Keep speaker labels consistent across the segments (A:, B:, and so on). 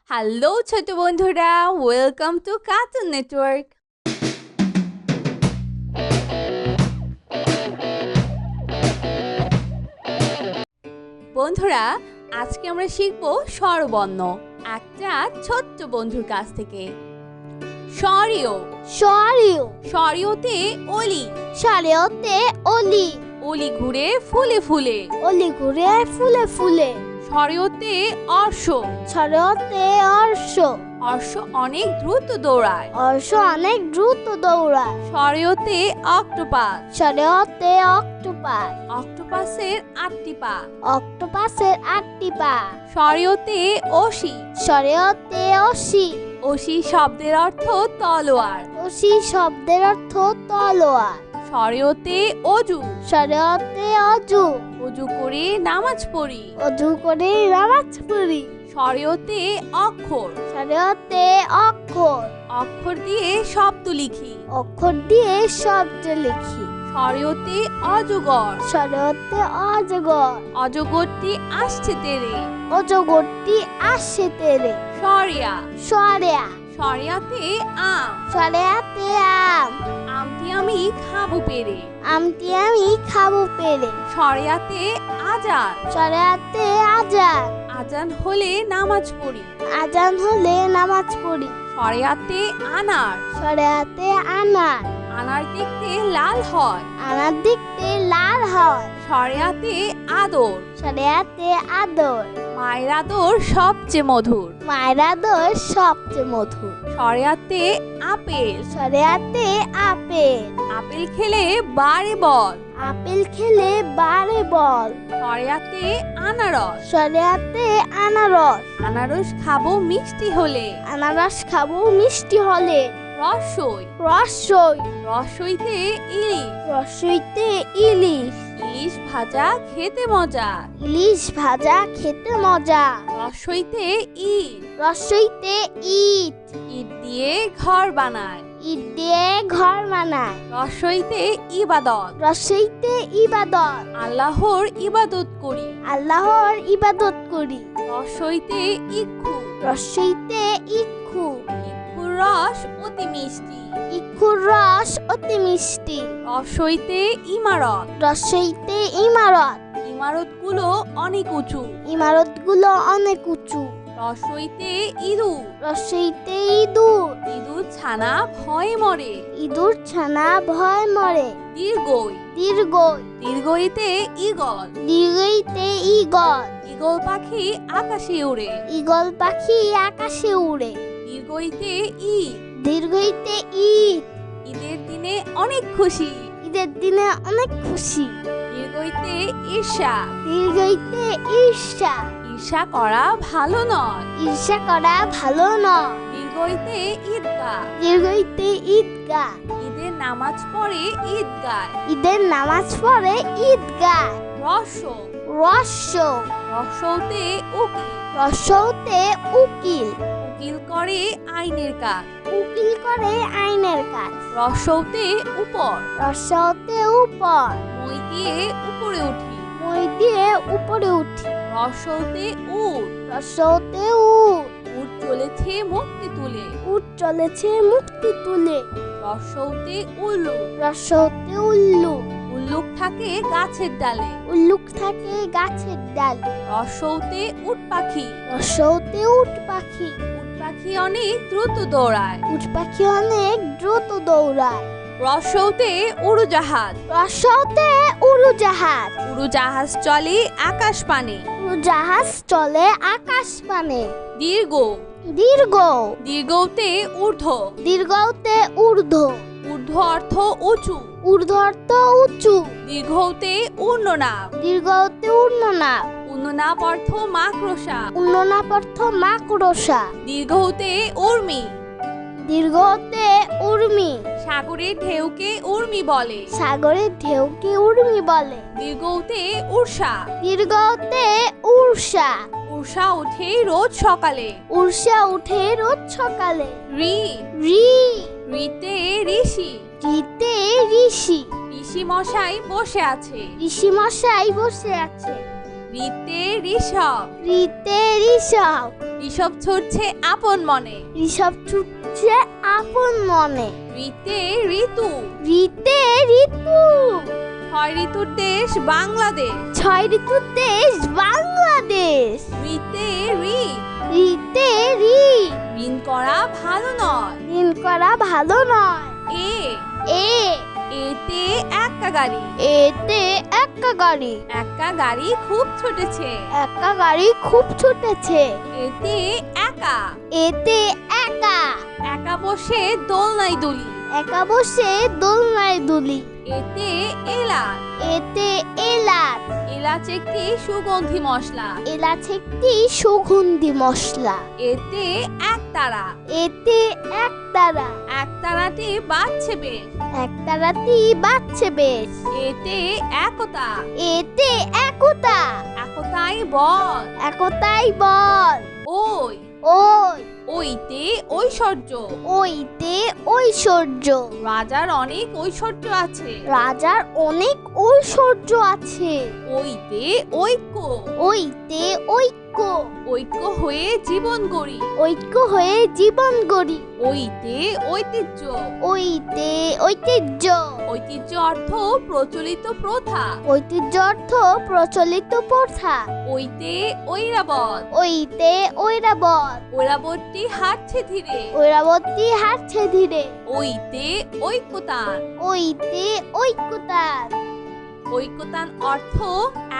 A: Hello ছোট বন্ধুরা, welcome to cartoon network. বন্ধুরা, আজকে আমরা শিখব স্বরবর্ণ একটা ছোট্ট বন্ধুর কাছ থেকে। স্বরীয়
B: স্বরীয়
A: স্বরীয়তে অলি,
B: স্বরীয়তে অলি
A: অলি ঘুরে ফুলে ফুলে।
B: অলি ঘুরে ফুলে ফুলে
A: স্বরীয়তে অর্শ,
B: স্বরীয়তে অর্শ
A: অর্শ অনেক দ্রুত দৌড়ায়।
B: অর্শ অনেক দ্রুত দৌড়ায়
A: স্বরীয়তে অক্টোপাস,
B: স্বরীয়তে অক্টোপাস
A: অক্টোপাসের 8টি পা।
B: অক্টোপাসের 8টি পা
A: স্বরীয়তে অসি,
B: স্বরীয়তে অসি
A: অসি শব্দের অর্থ তলোয়ার।
B: অসি শব্দের অর্থ তলোয়ার
A: স্বরীয়তে অজু,
B: স্বরীয়তে অজু
A: অজু করে নামাজ পড়ি।
B: অজু করে নামাজ পড়ি
A: স্বরীয়তে অক্ষর,
B: স্বরীয়তে অক্ষর
A: অক্ষর দিয়ে শব্দ লিখি।
B: অক্ষর দিয়ে শব্দ লিখি
A: স্বরীয়তে অজগর,
B: স্বরীয়তে অজগর
A: অজগরটি আসছে তেরে।
B: অজগরটি আসছে তেরে
A: স্বরিয়া,
B: স্বরিয়া
A: স্বরিয়াতে আম,
B: স্বরিয়াতে আম
A: আমটি আমি খাবো পেরে।
B: আমটি আমি খাবো পেরে
A: স্বরিয়াতে আজান,
B: স্বরিয়াতে আজান
A: আজান হলে নামাজ পড়ি।
B: আজান হলে নামাজ পড়ি
A: স্বরিয়াতে আনার,
B: স্বরিয়াতে আনার
A: আনার দেখতে লাল হয়।
B: আনার দেখতে লাল হয়
A: স্বরিয়াতে আদর,
B: স্বরিয়াতে আদর
A: মায়ের আদর সবচেয়ে মধুর।
B: মায়ের আদর সবচেয়ে মধুর
A: স্বরিয়াতে আপেল,
B: স্বরিয়াতে আপেল
A: আপেল খেলে বাড়ে বল।
B: আপেল খেলে বাড়ে বল
A: স্বরিয়াতে আনারস,
B: স্বরিয়াতে আনারস
A: আনারস খাবো মিষ্টি হলে।
B: আনারস খাবো মিষ্টি হলে
A: রসই,
B: রসই
A: রসইতে ইলিশ,
B: রসইতে ইলিশ
A: ইলিশ ভাজা খেতে মজা।
B: ইলিশ ভাজা খেতে মজা
A: রসইতে ইট,
B: রসইতে ইট
A: ইট দিয়ে ঘর বানায়।
B: ইট দিয়ে ঘর বানায়
A: রসইতে ইবাদত,
B: রসইতে ইবাদত
A: আল্লাহর ইবাদত করি।
B: আল্লাহর ইবাদত করি
A: রসইতে ইক্ষু,
B: রসইতে ইক্ষু
A: ইক্ষুর রস অতি মিষ্টি।
B: ইক্ষুর রস অতি মিষ্টি
A: রসইতে ইমারত,
B: রসইতে ইমারত
A: ইমারতগুলো অনেক উঁচু।
B: ইমারতগুলো অনেক উঁচু
A: রসইতে ইঁদুর,
B: রসইতে ইঁদুর
A: ইঁদুর ছানা ভয়ে মরে।
B: ইঁদুর ছানা ভয় মরে
A: দীর্ঘই,
B: দীর্ঘই
A: দীর্ঘইতে ঈগল,
B: দীর্ঘইতে ঈগল
A: ঈগল পাখি আকাশে উড়ে।
B: ঈগল পাখি আকাশে উড়ে
A: দীর্ঘইতে ঈদ,
B: দীর্ঘইতে ঈদ
A: ঈদের দিনে অনেক খুশি।
B: ঈদের দিনে অনেক খুশি
A: দীর্ঘইতে ঈর্ষা,
B: দীর্ঘইতে ঈর্ষা
A: ঈর্ষা করা ভালো নয়।
B: ঈর্ষা করা ভালো নয়
A: দীর্ঘইতে ঈদগাহ,
B: দীর্ঘইতে ঈদগাহ
A: ঈদের নামাজ পড়ে ঈদগায়।
B: ঈদের নামাজ পড়ে ঈদগাহ
A: রস,
B: রস্য
A: রসৌতে উকিল,
B: রস্যতে উকিল
A: উকিল করে আইনের কাজ।
B: উকিল করে আইনের কাজ
A: রসৌতে উপর,
B: রস্যতে উপর
A: মই দিয়ে উপরে উঠি।
B: মই দিয়ে উপরে উঠি
A: রসৌতে উট,
B: রস্যতে উট
A: উট চলেছে মুক্তি তুলে।
B: উট চলেছে মুক্তি তুলে
A: রসৌতে উল্লুক,
B: রস্যতে উল্লুক
A: উল্লুক থাকে গাছের ডালে।
B: উল্লুক থাকে গাছের ডালে
A: রসৌতে উট পাখি,
B: রস্যতে উট পাখি
A: উট পাখি অনেক দ্রুত দৌড়ায়।
B: উট পাখি অনেক দ্রুত দৌড়ায়
A: রসৌতে উড়োজাহাজ,
B: রস্যতে উড়োজাহাজ
A: উড়োজাহাজ চলে আকাশ পানে।
B: উড়োজাহাজ চলে আকাশ পানে
A: দীর্ঘ,
B: দীর্ঘ
A: দীর্ঘতে ঊর্ধ্ব,
B: দীর্ঘতে ঊর্ধ্ব
A: ঊর্ধ্ব অর্থ উঁচু।
B: ঊর্ধ্বর্ত উঁচু
A: দীর্ঘতে উন্ননাপ,
B: দীর্ঘতে উন্ননাপ
A: উন্ননাপ অর্থ মাকড়সা।
B: উন্ননাপ অর্থ মাকড়সা
A: দীর্ঘতে উর্মি,
B: দীর্ঘতে উর্মি
A: সাগরের ঢেউকে উর্মি বলে।
B: সাগরের ঢেউকে উর্মি বলে
A: দীর্ঘতে উর্ষা,
B: দীর্ঘতে উর্ষা
A: উর্ষা ওঠে রোজ সকালে।
B: উর্ষা উঠে রোজ সকালে
A: রি,
B: রি
A: রিতে ঋষি,
B: রিতে ঋষি
A: ঋষি মশাই বসে আছে।
B: ঋষি মশাই বসে আছে
A: ঋতে ঋষভ।
B: ঋতে ঋষভ।
A: ঋষভ ছুটছে আপন মনে।
B: ঋষভ ছুটছে আপন মনে।
A: ঋতে ঋতু।
B: ঋতে ঋতু।
A: 6 ঋতুর দেশ বাংলাদেশ।
B: 6 ঋতুর দেশ বাংলাদেশ।
A: ঋতে ঋত।
B: ঋতে ঋত।
A: ঋণ করা ভালো নয়।
B: ঋণ করা ভালো নয়।
A: এ।
B: এ।
A: এতে একা গাড়ি।
B: এতে একা গাড়ি।
A: একা গাড়ি খুব ছুটেছে।
B: একা গাড়ি খুব ছুটেছে।
A: এতে একা।
B: এতে একা।
A: একা বসে দোলনায় দুলি।
B: একা বসে দোলনায় দুলি।
A: এতে এলাচ।
B: এতে এলাচ।
A: এলাচ একটি সুগন্ধি মশলা।
B: এলাচ একটি সুগন্ধি মশলা।
A: এতে একতারা।
B: এতে একতারা।
A: একতারাটি বাজছে বেশ।
B: একতারাটি বাজছে বেশ।
A: এতে একতা।
B: এতে একতা।
A: একতাই বল।
B: একতাই বল।
A: ওই।
B: ওই।
A: ওইতে ঐশ্বর্য।
B: ওইতে ঐশ্বর্য।
A: রাজার অনেক ঐশ্বর্য আছে।
B: রাজার অনেক ঐশ্বর্য আছে।
A: ওইতে ঐক্য।
B: ওইতে ঐক্য।
A: ঐক্য হয়ে জীবন গড়ি।
B: ঐক্য হয়ে জীবন গড়ি।
A: ওইতে ঐতিহ্য।
B: ওইতে ঐতিহ্য।
A: ঐতিহ্য অর্থ প্রচলিত প্রথা।
B: ঐতিহ্য অর্থ প্রচলিত প্রথা।
A: ওইতে ঐরাবত।
B: ওইতে ঐরাবত।
A: ঐরাবতটি হাঁটছে ধীরে।
B: ঐরাবতী হাঁটছে ধীরে।
A: ওইতে ঐক্যতান।
B: ওইতে ঐক্যতান।
A: ঐক্যতান অর্থ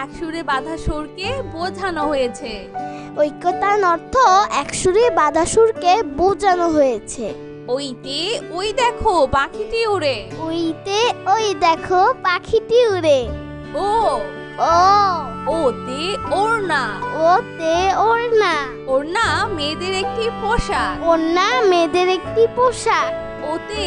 A: এক সুরে বাঁধা সুরকে বোঝানো হয়েছে।
B: ঐক্যতান অর্থ একসুরে বাঁধা সুরকে বোঝানো হয়েছে।
A: ওইতে ওই দেখো পাখিটি উড়ে।
B: ওইতে ওই দেখো পাখিটি উড়ে।
A: ও।
B: ও।
A: ওতে ওড়না।
B: ওতে ওড়না।
A: ওড়না মেয়েদের একটি পোশাক।
B: ওড়না মেয়েদের একটি পোশাক।
A: ওতে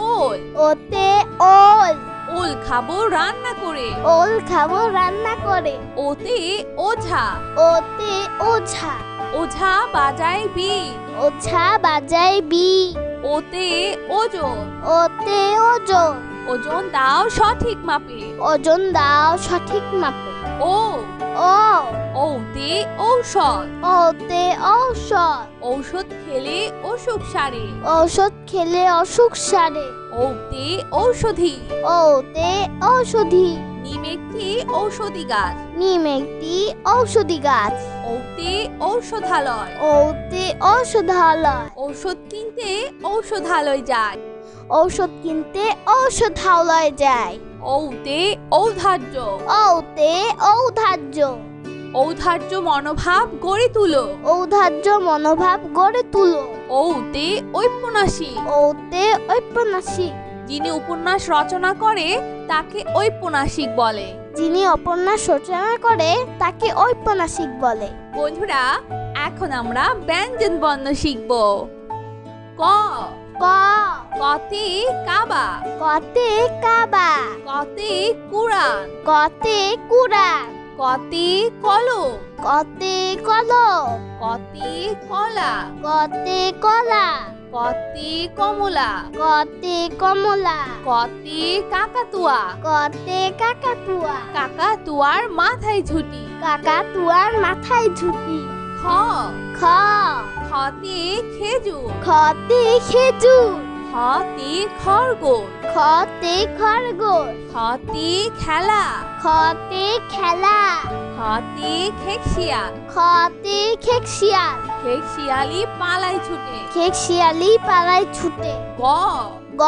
A: ওল।
B: ওতে ওল।
A: ওল খাবো রান্না করে।
B: ওল খাবো রান্না করে।
A: ওতে ওঝা।
B: ওতে ওঝা।
A: ওঝা বাজায় বীণ।
B: ওঝা বাজায় বীণ।
A: ওতে ওজন।
B: ওতে ওজন।
A: ওজন দাও সঠিক মাপে।
B: ওজন দাও সঠিক মাপে।
A: ও।
B: ও।
A: ওতে ঔষধ।
B: ওতে ঔষধ।
A: ঔষধ খেলে অসুখ সারে।
B: ঔষধ খেলে অসুখ সারে।
A: ওতে ঔষধি।
B: ওতে ঔষধি।
A: নিম একটি ঔষধি গাছ।
B: নিম একটি ঔষধি গাছ।
A: ওতে ঔষধালয়।
B: ওতে ঔষধালয়।
A: ঔষধ কিনতে ঔষধালয় যায়।
B: ঔষধ কিনতে ঔষধালয় যায়।
A: ওতে ঔদার্য।
B: ওতে ঔদার্য।
A: ঔদার্য মনোভাব গড়ে তুলো।
B: ঔদার্য মনোভাব গড়ে তুলো।
A: ওতে ঔপন্যাসিক।
B: ওতে ঔপন্যাসিক।
A: যিনি উপন্যাস রচনা করে তাকে ঔপন্যাসিক বলে।
B: যিনি উপন্যাস রচনা করে তাকে ঔপন্যাসিক বলে।
A: বন্ধুরা, এখন আমরা ব্যঞ্জন বর্ণ শিখব। ক।
B: ক।
A: কতে কাবা।
B: কতে কাবা।
A: কতে কুরআন।
B: কতে কুরআন।
A: কতে কলম।
B: কতে কলম।
A: কতে কলা।
B: কতে কলা।
A: কতে কমলা।
B: কতে কমলা।
A: কতে কাকাতুয়া।
B: কতে কাকাতুয়া।
A: কাকাতুয়ার মাথায় ঝুটি।
B: কাকাতুয়ার মাথায় ঝুঁটি।
A: খ।
B: খ।
A: খতে খেজুর।
B: খতে খেজুর।
A: খতে খরগোশ।
B: খতে খরগোশ।
A: খতে খেলা।
B: খতে খেলা।
A: খতে খেকশিয়াল।
B: খতে খেকশিয়াল।
A: খেকশিয়ালি পালায় ছুটে।
B: খেকশিয়ালি পালায় ছুটে।
A: গ।
B: গ।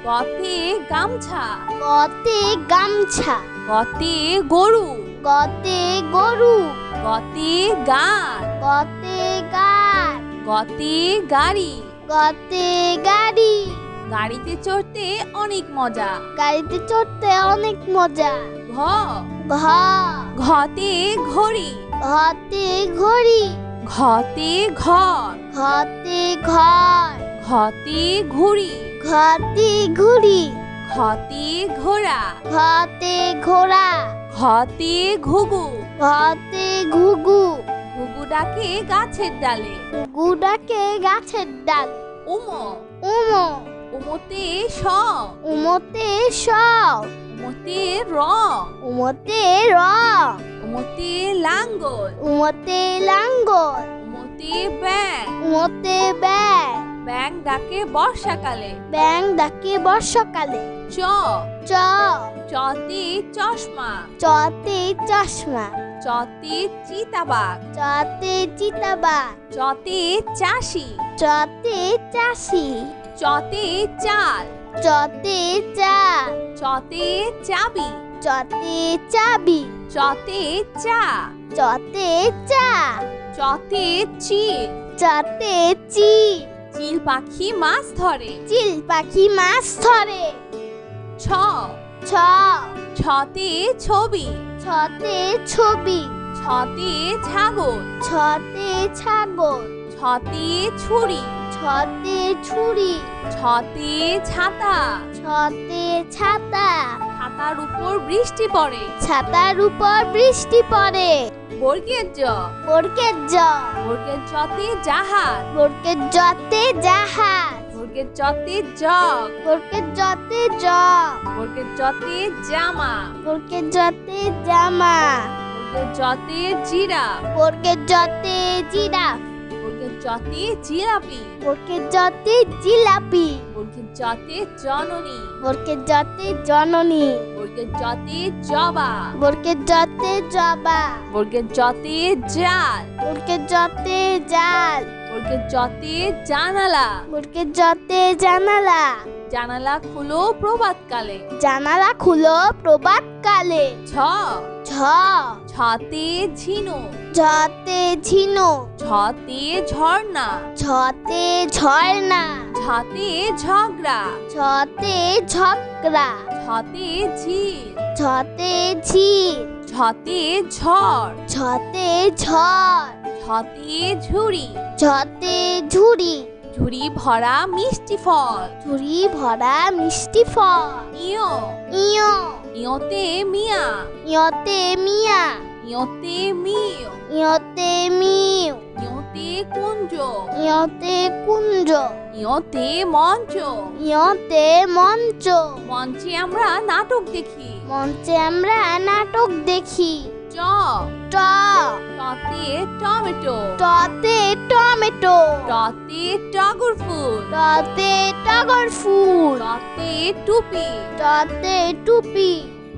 A: গতে গামছা।
B: গতে গামছা।
A: গতে গরু।
B: গতে গরু।
A: গতে গান।
B: গতে গান।
A: গতে গাড়ি।
B: গতে গাড়ি।
A: গাড়িতে চড়তে অনেক মজা।
B: গাড়িতে চড়তে অনেক মজা।
A: ঘ।
B: ঘ।
A: ঘতে ঘড়ি।
B: ঘতে ঘড়ি।
A: ঘতে ঘর।
B: ঘতে ঘর।
A: ঘতে ঘুড়ি।
B: ঘতে ঘুড়ি।
A: ঘতে ঘোড়া।
B: ঘতে ঘোড়া।
A: ঘতে ঘুঘু।
B: ঘতে ঘুঘু।
A: ঘুঘু ডাকে গাছের ডালে।
B: ঘুঘু ডাকে গাছের ডাল।
A: উম।
B: উমো।
A: উমতে স।
B: উমতে স।
A: উমতে র।
B: উমতে র।
A: উমতে লাঙ্গল।
B: উমতে লাঙ্গল।
A: উমতে ব্যাং।
B: উমতে ব্যাং।
A: ব্যাং ডাকে বর্ষাকালে।
B: ব্যাং ডাকে বর্ষাকালে।
A: চ।
B: চ।
A: চতে চশমা।
B: চতে চশমা।
A: চতে চিতাবাঘ।
B: চতে চিতাবাঘ।
A: চতে চাষি।
B: চতে চাষি।
A: চতে চাল।
B: চতে চাল।
A: চতে চাবি।
B: চতে চাবি।
A: চতে চা।
B: চতে চা।
A: চতে চিল।
B: চতে চিল।
A: চিল পাখি মাছ ধরে।
B: চিল পাখি মাছ ধরে।
A: ছ।
B: ছ।
A: ছতে ছবি।
B: ছতে ছবি।
A: ছতে ছাগল।
B: ছতে ছাগল।
A: ছতে ছুরি।
B: ছতে ছুরি।
A: ছতে ছাতা।
B: ছতে ছাতা।
A: ছাতার উপর বৃষ্টি পড়ে।
B: ছাতার উপর বৃষ্টি পড়ে।
A: বর্গের জ।
B: বর্গের জ।
A: বর্গের জতে জাহাজ।
B: বর্গের জতে জাহাজ।
A: বর্গের জতে জগ।
B: বর্গের জতে জগ।
A: বর্গের জতে জামা।
B: বর্গের জতে জামা।
A: বর্গের জতে জিরাফ।
B: বর্গের জতে জিরাফ।
A: বর্গের জতে জিলাপি।
B: বর্গের জতে জিলাপি।
A: বর্গের জতে জননী।
B: বর্গের জতে জননী।
A: বর্গের জতে জবা।
B: বর্গের জতে জবা।
A: বর্গের জতে জাল।
B: বর্গের জতে জাল।
A: বর্গের জতে জানালা।
B: বর্গের জতে জানালা।
A: জানালা খুলো প্রভাতকালে।
B: জানালা খুলো প্রভাতকালে।
A: ছ।
B: ছ।
A: ছতে ঝিনুক।
B: ঝতে ঝিনুক।
A: ছতে ঝর্ণা।
B: ছতে ঝর্ণা।
A: ছতে ঝগড়া।
B: ছতে ঝগড়া।
A: ছতে ঝিল।
B: ছতে ঝিল।
A: ছতে ঝড়।
B: ছতে ঝড়।
A: ছতে ঝুড়ি।
B: ছতে ঝুড়ি।
A: ঝুড়ি ভরা মিষ্টি ফল।
B: ঝুড়ি ভরা মিষ্টি ফল।
A: ইয়।
B: ইয়।
A: ইয়তে মিয়া।
B: ইয়তে মিয়া।
A: ইয়তে মিয়।
B: ইয়তে মিউ।
A: ইয়তে কুঞ্জ।
B: ইয়তে কুঞ্জ।
A: ইয়তে মঞ্চ।
B: ইয়তে মঞ্চ।
A: মঞ্চে আমরা নাটক দেখি।
B: মঞ্চে আমরা নাটক দেখি।
A: চ।
B: ট।
A: টতে টমেটো।
B: টতে টমেটো।
A: টতে টগর ফুল।
B: টতে টগর ফুল।
A: টতে টুপি।
B: টতে টুপি।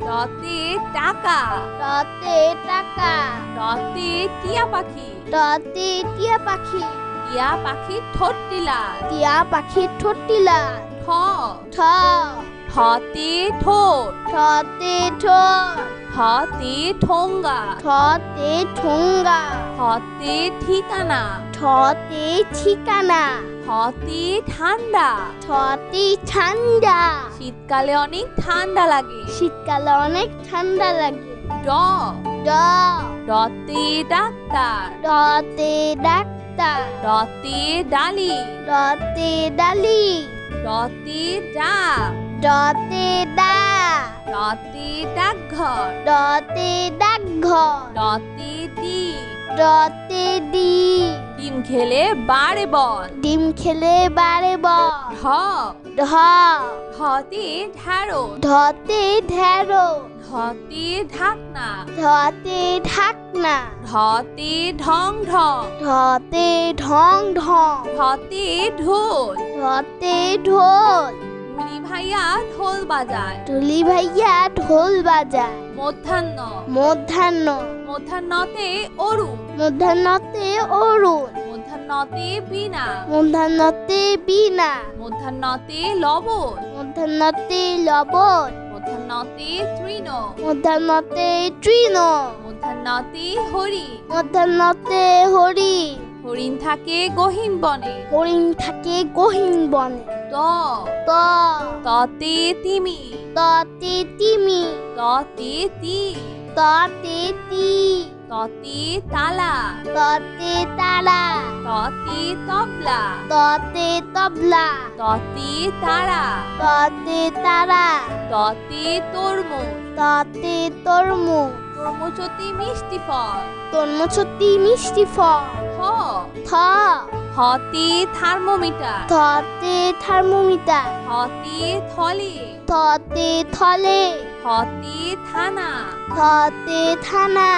A: টতে টাকা।
B: টতে টাকা।
A: টতে টিয়া পাখি।
B: টতে টিয়া পাখি।
A: টিয়া পাখির ঠোঁটটি লাল।
B: টিয়া পাখির ঠোঁটটি লাল।
A: ঠ।
B: ঠ।
A: ঠতে ঠোঁট।
B: ঠতে ঠোঁট।
A: ঠতে ঠোঙ্গা।
B: ঠতে ঠোঙ্গা।
A: ঠতে ঠিকানা।
B: ঠতে ঠিকানা।
A: ঠতে ঠান্ডা।
B: ঠতে ঠান্ডা।
A: শীতকালে অনেক ঠান্ডা লাগে।
B: শীতকালে অনেক ঠান্ডা লাগে।
A: ড।
B: ড।
A: ডতে ডাক্তার।
B: ডতে ডাক্তার।
A: ডতে ডালি।
B: ডতে ডালি।
A: ডতে ডাক।
B: ডতে ডাক।
A: ডতে ডাকঘর।
B: ডতে ডাকঘর।
A: ডতে ডিম।
B: ডতে ডিম।
A: ডিম খেলে বাড়ে বল।
B: ডিম খেলে বাড়ে বল।
A: ঢ।
B: ঢ।
A: ঢতে ঢাড়ো।
B: ঢতে ঢেড়ো।
A: ঢতে ঢাকনা।
B: ঢতে ঢাকনা।
A: ঢতে ঢং ঢং।
B: ঢতে ঢং ঢং।
A: ঢতে ঢোল।
B: ঢতে ঢোল।
A: টুলি ভাইয়া ঢোল বাজায়।
B: টুলি ভাইয়া ঢোল বাজায়।
A: মধ্যাহ্ন।
B: মধ্যাহ্ন।
A: মধ্যাহ্নতে অরু।
B: মধ্যাহ্নতে অরুণ।
A: মধ্যাহ্নতে বীণা।
B: মধ্যাহ্নতে বীণা।
A: মধ্যাহ্নতে লবণ।
B: মধ্যাহ্নতে লবণ।
A: মধ্যাহ্নতে তৃণ।
B: মধ্যাহ্নতে তৃণ।
A: মধ্যাহ্নতে হরি।
B: মধ্যাহ্নতে হরি।
A: হরিণ থাকে গহীন বনে।
B: হরিণ থাকে গহীন বনে।
A: ত।
B: ত।
A: ততে তিমি।
B: ততে তিমি।
A: ততে তি।
B: ততে তি।
A: ততে তালা।
B: ততে তারা।
A: ততে তবলা।
B: ততে তবলা।
A: ততে তারা।
B: ততে তারা।
A: ততে তরমুজ।
B: ততে তরমুজ।
A: তরমুজ অতি মিষ্টি ফল।
B: তরমুজ অতি মিষ্টি ফল।
A: হ।
B: থ।
A: হতে থার্মোমিটার।
B: থতে থার্মোমিটার।
A: হতে থলে।
B: থতে থলে।
A: হ হতে থানা,
B: হতে থানা,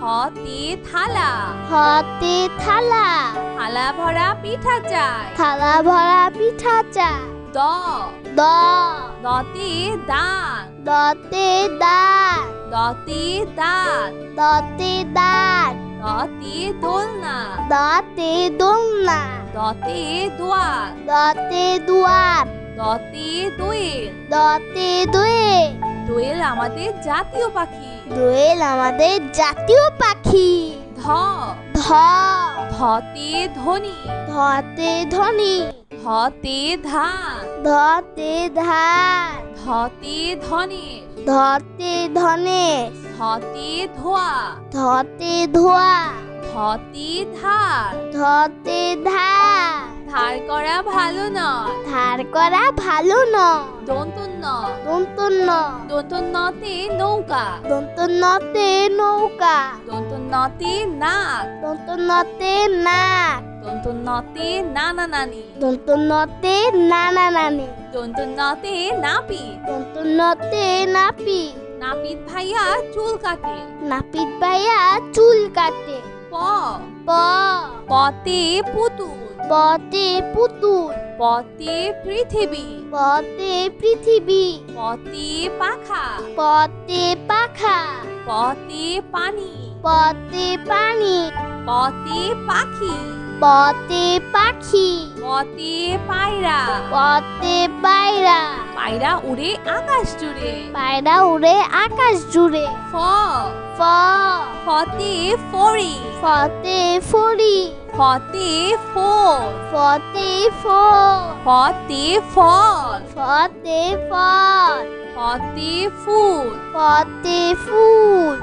A: হতে থালা,
B: হতে থালা,
A: থালা ভরা পিঠা চাই।
B: থালা ভরা পিঠা চাই।
A: দ,
B: দ,
A: দতে দাঁত,
B: দতে দাঁত,
A: দতে দাঁত,
B: দতে দাঁত,
A: দতে দোলনা,
B: দতে দোলনা,
A: দতে দোয়াত,
B: দতে দুয়ার,
A: দতে দোয়েল।
B: দতে দোয়েল।
A: দোয়েল আমাদের জাতীয় পাখি।
B: দোয়েল আমাদের জাতীয় পাখি।
A: ধ,
B: ধ,
A: ধতে ধনী,
B: ধতে ধনী,
A: ধতে ধান,
B: ধতে ধান,
A: ধতে ধনেশ,
B: ধতে ধনেশ,
A: ধতে ধোয়া,
B: ধতে ধোয়া,
A: ধতে ধার।
B: ধতে ধার।
A: ধার করা ভালো নয়।
B: ধার করা ভালো নয়।
A: দন্তন্য,
B: দন্তন্য,
A: দন্তন্যতে নৌকা,
B: দন্তন্যতে নৌকা,
A: দন্তন্যতে নাক,
B: দন্তন্যতে নাক,
A: দন্তন্যতে নানা নানি,
B: দন্তন্যতে নানা নানি,
A: দন্তন্যতে নাপিত,
B: দন্তন্যতে নাপিত,
A: নাপিত ভাইয়া চুল কাটে।
B: নাপিত ভাইয়া চুল কাটে।
A: প,
B: প,
A: পতে পুতুল,
B: পতে পুতুল,
A: পতে পৃথিবী,
B: পতে পৃথিবী,
A: পতে পাখা,
B: পতে পাখা,
A: পতে পানি,
B: পতে পানি,
A: পতে পাখি,
B: পতে পাখি,
A: পতে পায়রা,
B: পতে পায়রা,
A: পায়রা উড়ে আকাশ জুড়ে।
B: পায়রা উড়ে আকাশ জুড়ে।
A: ফ,
B: ফ,
A: ফতে ফড়ি,
B: ফতে ফড়ি,
A: ফতে ফোল,
B: ফতে ফল,
A: ফতে ফল,
B: ফতে ফল,
A: ফতে ফুল,
B: ফতে ফুল,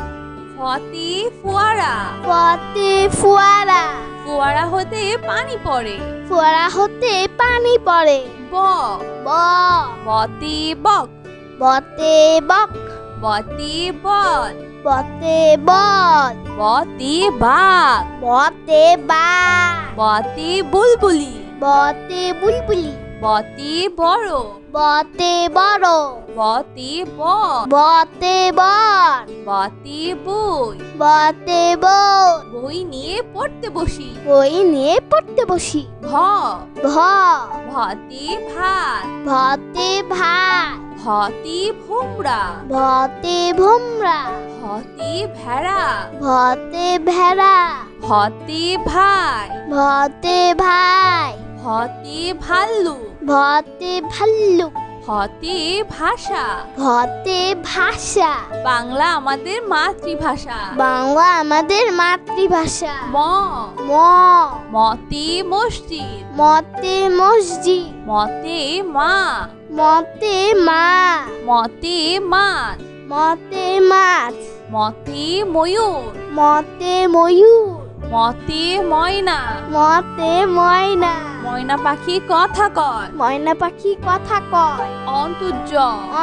A: ফতে ফোয়ারা,
B: ফতে ফোয়ারা,
A: ফোয়ারা হতে পানি পড়ে।
B: ফোয়ারা হতে পানি পড়ে।
A: ব,
B: ব,
A: বতে বক,
B: বতে বক,
A: বতে বল,
B: বতে বল,
A: বতে বাঘ,
B: বতে বাঘ,
A: বতে বুলবুলি,
B: বতে বুলবুলি,
A: বতে বড়,
B: বতে বড়,
A: বতে বন,
B: বতে বন,
A: বতে বই,
B: বতে বই,
A: বই নিয়ে পড়তে বসি।
B: বই নিয়ে পড়তে বসি।
A: ভ,
B: ভ,
A: ভতে ভাত,
B: ভতে ভাত,
A: ভতে ভোমরা,
B: ভতে ভোমরা,
A: ভতে ভেড়া,
B: ভতে ভেড়া,
A: ভতে ভাই,
B: ভতে ভাই,
A: ভতে ভাল্লু,
B: ভতে ভাল্লুক,
A: ভতে ভাষা।
B: ভতে ভাষা।
A: বাংলা আমাদের মাতৃভাষা।
B: বাংলা আমাদের মাতৃভাষা।
A: ম,
B: ম,
A: মতে মসজিদ,
B: মতে মসজিদ,
A: মতে মা,
B: মতে মা,
A: মতে মাছ,
B: মতে মাছ,
A: মতে ময়ূর,
B: মতে ময়ূর,
A: মতে ময়না,
B: মতে ময়না,
A: ময়না পাখি কথা কয়।
B: ময়না পাখি কথা কয়।
A: অন্তর্য,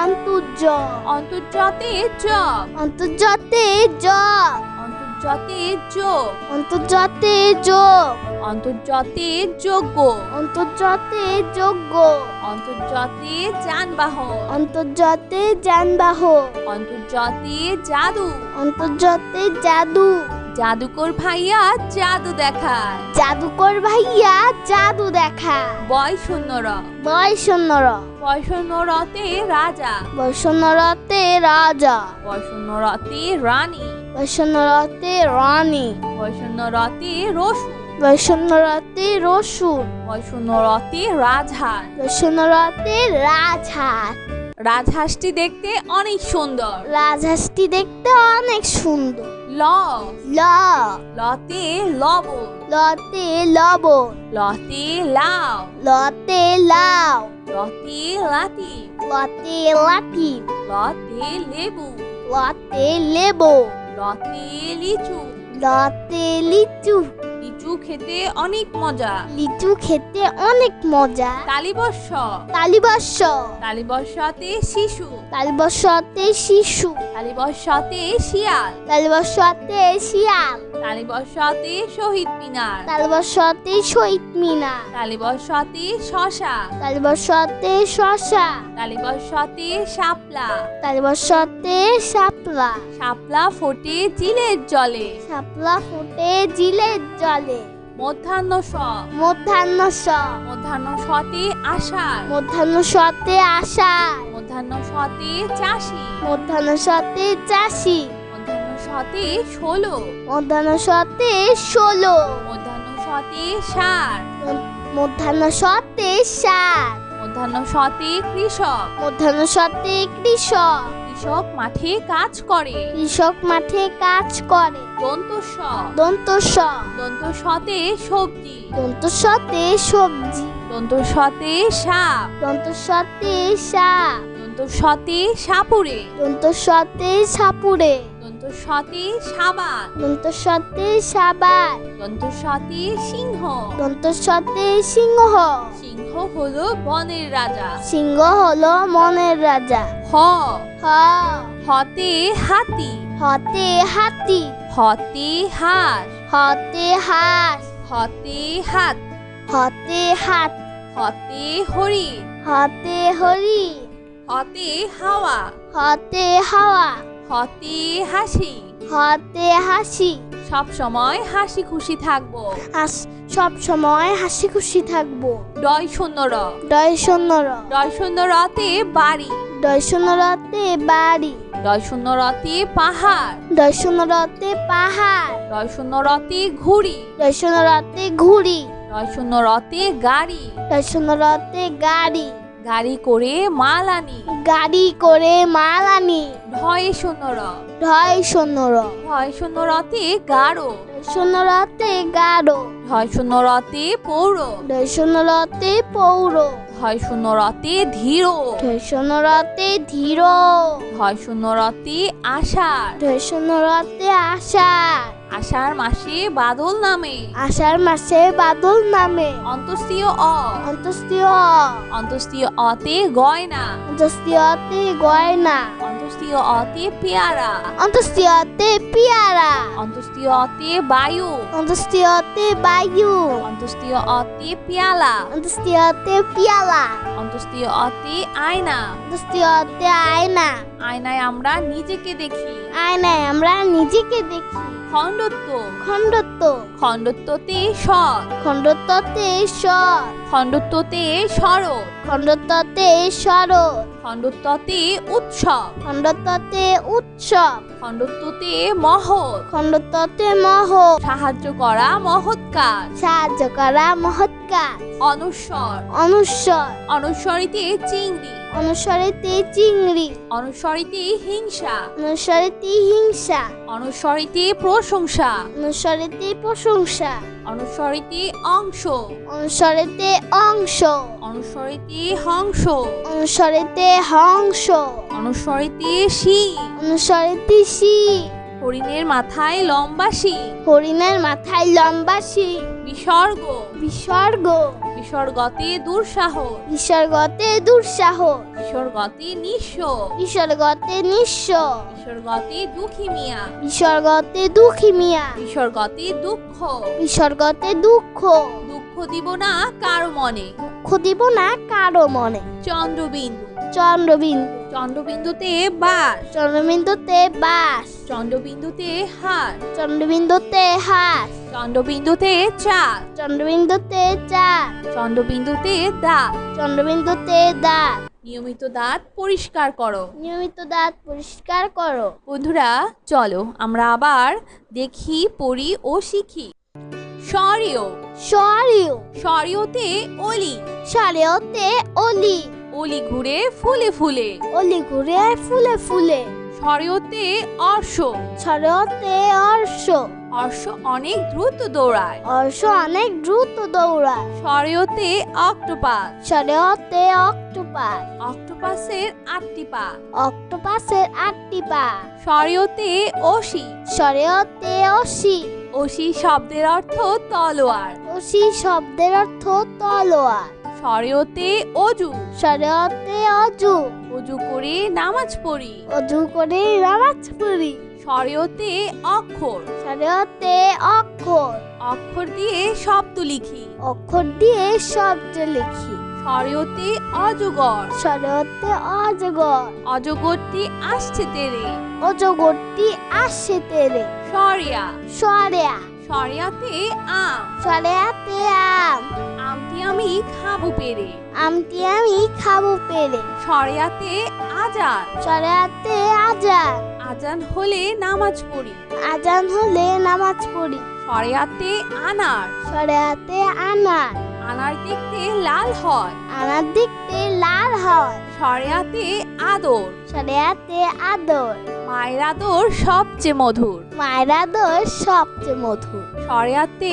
B: অন্তর্য,
A: অন্তর্যতে জব,
B: অন্তর্জতে জগ,
A: অন্তর্যতে যোগ,
B: অন্তর্জতে যোগ,
A: অন্তর্যতে যোগ্য,
B: অন্তর্জতে যোগ্য,
A: অন্তর্যতে যানবাহন,
B: অন্তর্জতে যানবাহন,
A: অন্তর্যতে জাদু,
B: অন্তর্জতে জাদু,
A: জাদুকর ভাইয়া জাদু দেখায়।
B: জাদুকর ভাইয়া জাদু দেখা।
A: বয়শূন্য,
B: বয়সন্নর,
A: বয়শূন্যরতে রাজা,
B: বয়সন্নরতে রাজা,
A: বয়শূন্যরতে রানী,
B: বয়সন্নরতে রানী,
A: বয়শূন্যরতে রসুন,
B: বয়সন্নরতে রসুন,
A: বয়শূন্যরতে রাজহাঁস।
B: বয়সন্নরতে রাজহাঁস।
A: রাজহাঁসটি দেখতে অনেক সুন্দর।
B: রাজহাঁসটি দেখতে অনেক সুন্দর।
A: ল,
B: ল,
A: লতে লবণ,
B: লতে লবণ,
A: লতে লাউ,
B: লতে লাউ,
A: লতে লাতি,
B: লতে লাঠি,
A: লতে লেবু,
B: লতে লেবু,
A: লতে লিচু,
B: লতে লিচু,
A: লিচু লিচু খেতে অনেক মজা।
B: লিচু খেতে অনেক মজা।
A: তালিবর্ষ,
B: তালিবর্ষ,
A: তালিবর্ষতে শিশু,
B: তালিবর্ষতে শিশু,
A: তালিবর্ষতে শিয়াল,
B: তালিবর্ষতে শিয়াল,
A: তালিবর্ষতে শহীদ মিনার,
B: তালিবর্ষতে শহীদ মিনার,
A: তালিবর্ষতে শশা,
B: তালিবর্ষতে শশা,
A: তালিবর্ষতে শাপলা,
B: তালিবর্ষতে শাপলা,
A: শাপলা ফোটে চিলের জলে।
B: শাপলা ফুটে জিলের জলে।
A: মধ্যাহ্ন স,
B: মধ্যাহ্ন স,
A: মধ্যাহ্ন সতে আষাঢ়,
B: মধ্যাহ্ন সতে আষাঢ়,
A: মধ্যাহ্ন সতে চাষি,
B: মধ্যাহ্ন সতে চাষি,
A: মধ্যাহ্ন সতে ষোলো,
B: মধ্যাহ্ন সতে 16,
A: মধ্যাহ্ন সতে ষাট,
B: মধ্যাহ্ন সতে 7,
A: মধ্যাহ্ন সতে কৃষক,
B: মধ্যাহ্ন সতে কৃষক,
A: কৃষক মাঠে কাজ করে।
B: কৃষক মাঠে কাজ করে।
A: দন্ত স,
B: দন্ত স,
A: দন্ত সতে সবজি,
B: দন্ত সতে সবজি,
A: দন্ত সতে সাপ,
B: দন্ত সতে সাপ,
A: দন্ত সতে সাপুরে,
B: দন্ত সতে সাপুরে,
A: দন্ত সতে সাবান,
B: দন্ত সতে সাবান,
A: দন্ত সতে সিংহ,
B: দন্ত সতে সিংহ,
A: সিংহ হলো বনের রাজা।
B: সিংহ হলো মনের রাজা।
A: হ,
B: হ,
A: হতে হাতি,
B: হতে হাতি,
A: হতে হাঁস,
B: হতে হাঁস,
A: হতে হাত,
B: হতে হাত,
A: হতে হরিণ,
B: হতে হরি,
A: হতে হাওয়া,
B: হতে হাওয়া,
A: হতে হাসি।
B: হতে হাসি।
A: সব সময় হাসি খুশি থাকবো।
B: সব সময় হাসি খুশি থাকবো।
A: ডয় শূন্য র,
B: ডয় শূন্য র,
A: ডয় শূন্য রতে বাড়ি,
B: ডয় শূন্য রতে বাড়ি,
A: ডয় শূন্য রতে পাহাড়,
B: ডয় শূন্য রতে পাহাড়,
A: ডয় শূন্য রতে ঘুড়ি,
B: ডয় শূন্য রতে ঘুড়ি,
A: ডয় শূন্য রতে গাড়ি,
B: ডয় শূন্য রতে গাড়ি,
A: গাড়ি করে মাল আনি।
B: গাড়ি করে মাল আনি।
A: ঢয় শূন্য র,
B: ঢয় শূন্য র,
A: ঢয় শূন্য রতে গাঢ়,
B: শূন্য রতে গাঢ়,
A: ঢয় শূন্য রতে পৌর,
B: ঢয় শূন্য রতে পৌর,
A: ঢয় শূন্য রতে ধীর,
B: ঢয় শূন্য রতে ধীর,
A: ঢয় শূন্য রতে আষাঢ়,
B: ঢয় শূন্য রতে আষাঢ়,
A: আষাঢ় মাসে বাদল নামে,
B: আষাঢ় মাসে বাদল নামে,
A: অন্তস্তীয় অ,
B: অন্তস্তীয়,
A: অন্তস্তীয় অতে গয়না,
B: অন্তস্তীয়তে গয়না,
A: অন্তস্তীয় অতে পেয়ারা,
B: অন্তস্তীয়তে পিয়ারা,
A: অন্তস্তীয় অতে বায়ু,
B: অন্তস্তীয়তে বায়ু,
A: অন্তস্তীয় অতে পেয়ালা,
B: অন্তস্তীয়তে পিয়ালা,
A: অন্তস্তীয় অতে আয়না,
B: অন্তস্তীয়তে আয়না,
A: আয়নায় আমরা নিজেকে দেখি।
B: আয়নায় আমরা নিজেকে দেখি।
A: খণ্ডত্ব,
B: খণ্ডত্ব,
A: খণ্ডত্বতে সৎ,
B: খণ্ডত্বতে সৎ,
A: খণ্ডত্বতে শরৎ,
B: খণ্ডত্বতে শরৎ,
A: খণ্ডত্বতে উৎসব,
B: খণ্ডত্বতে উৎসব,
A: খণ্ডত্বতে মহৎ,
B: খণ্ডত্বতে মহৎ,
A: সাহায্য করা মহৎ কাজ,
B: সাহায্য করা মহৎ কাজ,
A: অনুস্বর,
B: অনুস্বর,
A: অনুস্বরিতে চিংড়ি,
B: অনুস্বরিতে চিংড়ি,
A: অনুস্বরিতে হিংসা,
B: অনুস্বরিতে হিংসা,
A: অনুস্বরিতে প্রশংসা,
B: অনুস্বরিতে প্রশংসা,
A: অনুস্বরিতে অংশ,
B: অনুস্বরিতে অংশ,
A: অনুস্বরিতে হংস,
B: অনুস্বরিতে হংস,
A: অনুস্বরিতে শিং,
B: অনুস্বরিতে শিং,
A: হরিণের মাথায় লম্বা শিং,
B: হরিণের মাথায় লম্বা শিং,
A: বিসর্গ,
B: বিসর্গ,
A: বিসর্গতে দুঃসাহস,
B: বিসর্গতে দুঃসাহস,
A: বিসর্গতে নিঃস্ব,
B: বিসর্গতে নিঃস্ব,
A: বিসর্গতে দুঃখী মিয়া,
B: বিসর্গতে দুঃখী মিয়া,
A: বিসর্গতে দুঃখ,
B: বিসর্গতে দুঃখ,
A: দুঃখ দিব না কারো মনে,
B: দুঃখ দিব না কারো মনে,
A: চন্দ্রবিন্দু,
B: চন্দ্রবিন্দু,
A: চন্দ্রবিন্দুতে বাস,
B: চন্দ্রবিন্দুতে বাস,
A: চন্দ্রবিন্দুতে হার,
B: চন্দ্রবিন্দুতে হাস,
A: চন্দ্রবিন্দুতে চাঁদ,
B: চন্দ্রবিন্দুতে চাঁদ,
A: চন্দ্রবিন্দুতে দাঁত,
B: চন্দ্রবিন্দুতে দাঁত,
A: নিয়মিত দাঁত পরিষ্কার করো।
B: নিয়মিত দাঁত পরিষ্কার করো।
A: বন্ধুরা চলো আমরা আবার দেখি, পড়ি ও শিখি। স্বরীয়,
B: স্বরীয়,
A: স্বরীয়তে অলি,
B: স্বরীয়তে অলি,
A: অলি ঘুরে ফুলে ফুলে,
B: অলি ঘুরে ফুলে ফুলে,
A: স্বরীয়তে অর্শ,
B: স্বরীয়তে অর্শ,
A: অর্শ অনেক দ্রুত দৌড়ায়,
B: অর্শ অনেক দ্রুত দৌড়ায়,
A: স্বরীয়তে অক্টোপাস,
B: স্বরীয়তে অক্টোপাস,
A: অক্টোপাসের 8টি পা,
B: অক্টোপাসের 8টি পা,
A: স্বরীয়তে অসি,
B: স্বরীয়তে অসি,
A: অসি শব্দের অর্থ তলোয়ার।
B: ওসি শব্দের অর্থ তলোয়ার।
A: শরীয়তে অজু,
B: শরীয়তে অজু,
A: অজু করে নামাজ পড়ি।
B: অজু করে নামাজ পড়ি।
A: শরীয়তে অক্ষর,
B: শরীয়তে অক্ষর,
A: অক্ষর দিয়ে শব্দ লিখি।
B: অক্ষর দিয়ে শব্দ লিখি।
A: শরীয়তে অজগর,
B: শরীয়তে অজগর,
A: অজগরটি আসছে তেরে।
B: অজগরটি আসছে তেরে।
A: শরিয়া,
B: শরিয়া,
A: শরিয়াতে আম,
B: শরিয়াতে আম,
A: আমটি আমি খাবো পেরে।
B: আমটি আমি খাবো পেরে।
A: শরিয়াতে আজান,
B: শরিয়াতে আজান,
A: আজান হলে নামাজ পড়ি।
B: আজান হলে নামাজ পড়ি।
A: শরিয়াতে আনার,
B: শরিয়াতে আনার,
A: আনার দেখতে লাল হয়।
B: আনার দেখতে লাল হয়।
A: শরিয়াতে আদর,
B: শরিয়াতে আদর,
A: মায়ের আদর সবচেয়ে মধুর।
B: মায়ের আদর সবচেয়ে মধুর।
A: শরিয়াতে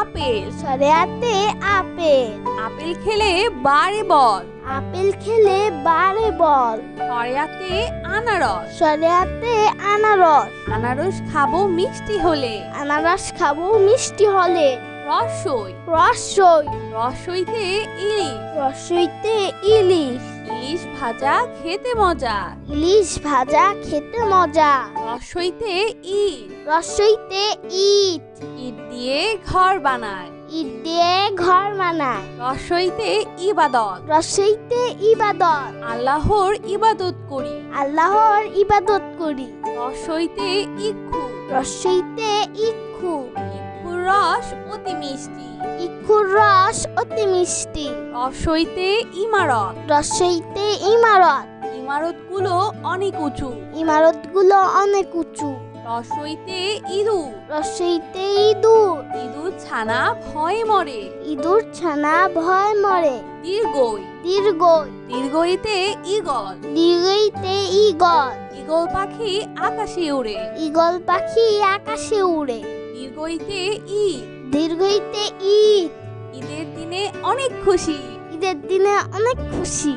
A: আপেল,
B: শরিয়াতে আপেল,
A: আপেল খেলে বারে বল।
B: আপেল খেলে বারে বল।
A: শরিয়াতে আনারস,
B: শরিয়াতে আনারস,
A: আনারস খাবো মিষ্টি হলে।
B: আনারস খাবো মিষ্টি হলে।
A: রসই,
B: রসই,
A: রসইতে ইলিশ,
B: রসইতে ইলিশ,
A: ইলিশ ভাজা খেতে মজা।
B: ইলিশ ভাজা খেতে মজা।
A: রসইতে ইট,
B: রসইতে ইট,
A: ইট দিয়ে ঘর বানায়।
B: ইট দিয়ে ঘর বানায়।
A: রসইতে ইবাদত,
B: রসইতে ইবাদত,
A: আল্লাহর ইবাদত করি।
B: আল্লাহর ইবাদত করি।
A: রসইতে ইক্ষু,
B: রসইতে ইক্ষু,
A: ইক্ষুর রস অতি মিষ্টি।
B: ইক্ষুর রস অতি মিষ্টি।
A: রসইতে ইমারত,
B: রসইতে ইমারত,
A: ইমারতগুলো অনেক উঁচু।
B: ইমারতগুলো অনেক উঁচু।
A: রসইতে ইঁদুর,
B: রসইতে ইঁদুর,
A: ইঁদুর ছানা ভয়ে মরে।
B: ইঁদুর ছানা ভয় মরে।
A: দীর্ঘই,
B: দীর্ঘই,
A: দীর্ঘইতে ঈগল,
B: দীর্ঘইতে ঈগল,
A: ঈগল পাখি আকাশে উড়ে।
B: ঈগল পাখি আকাশে উড়ে।
A: দীর্ঘইতে ঈদ,
B: দীর্ঘইতে ঈদ,
A: ঈদের দিনে অনেক খুশি।
B: ঈদের দিনে অনেক খুশি।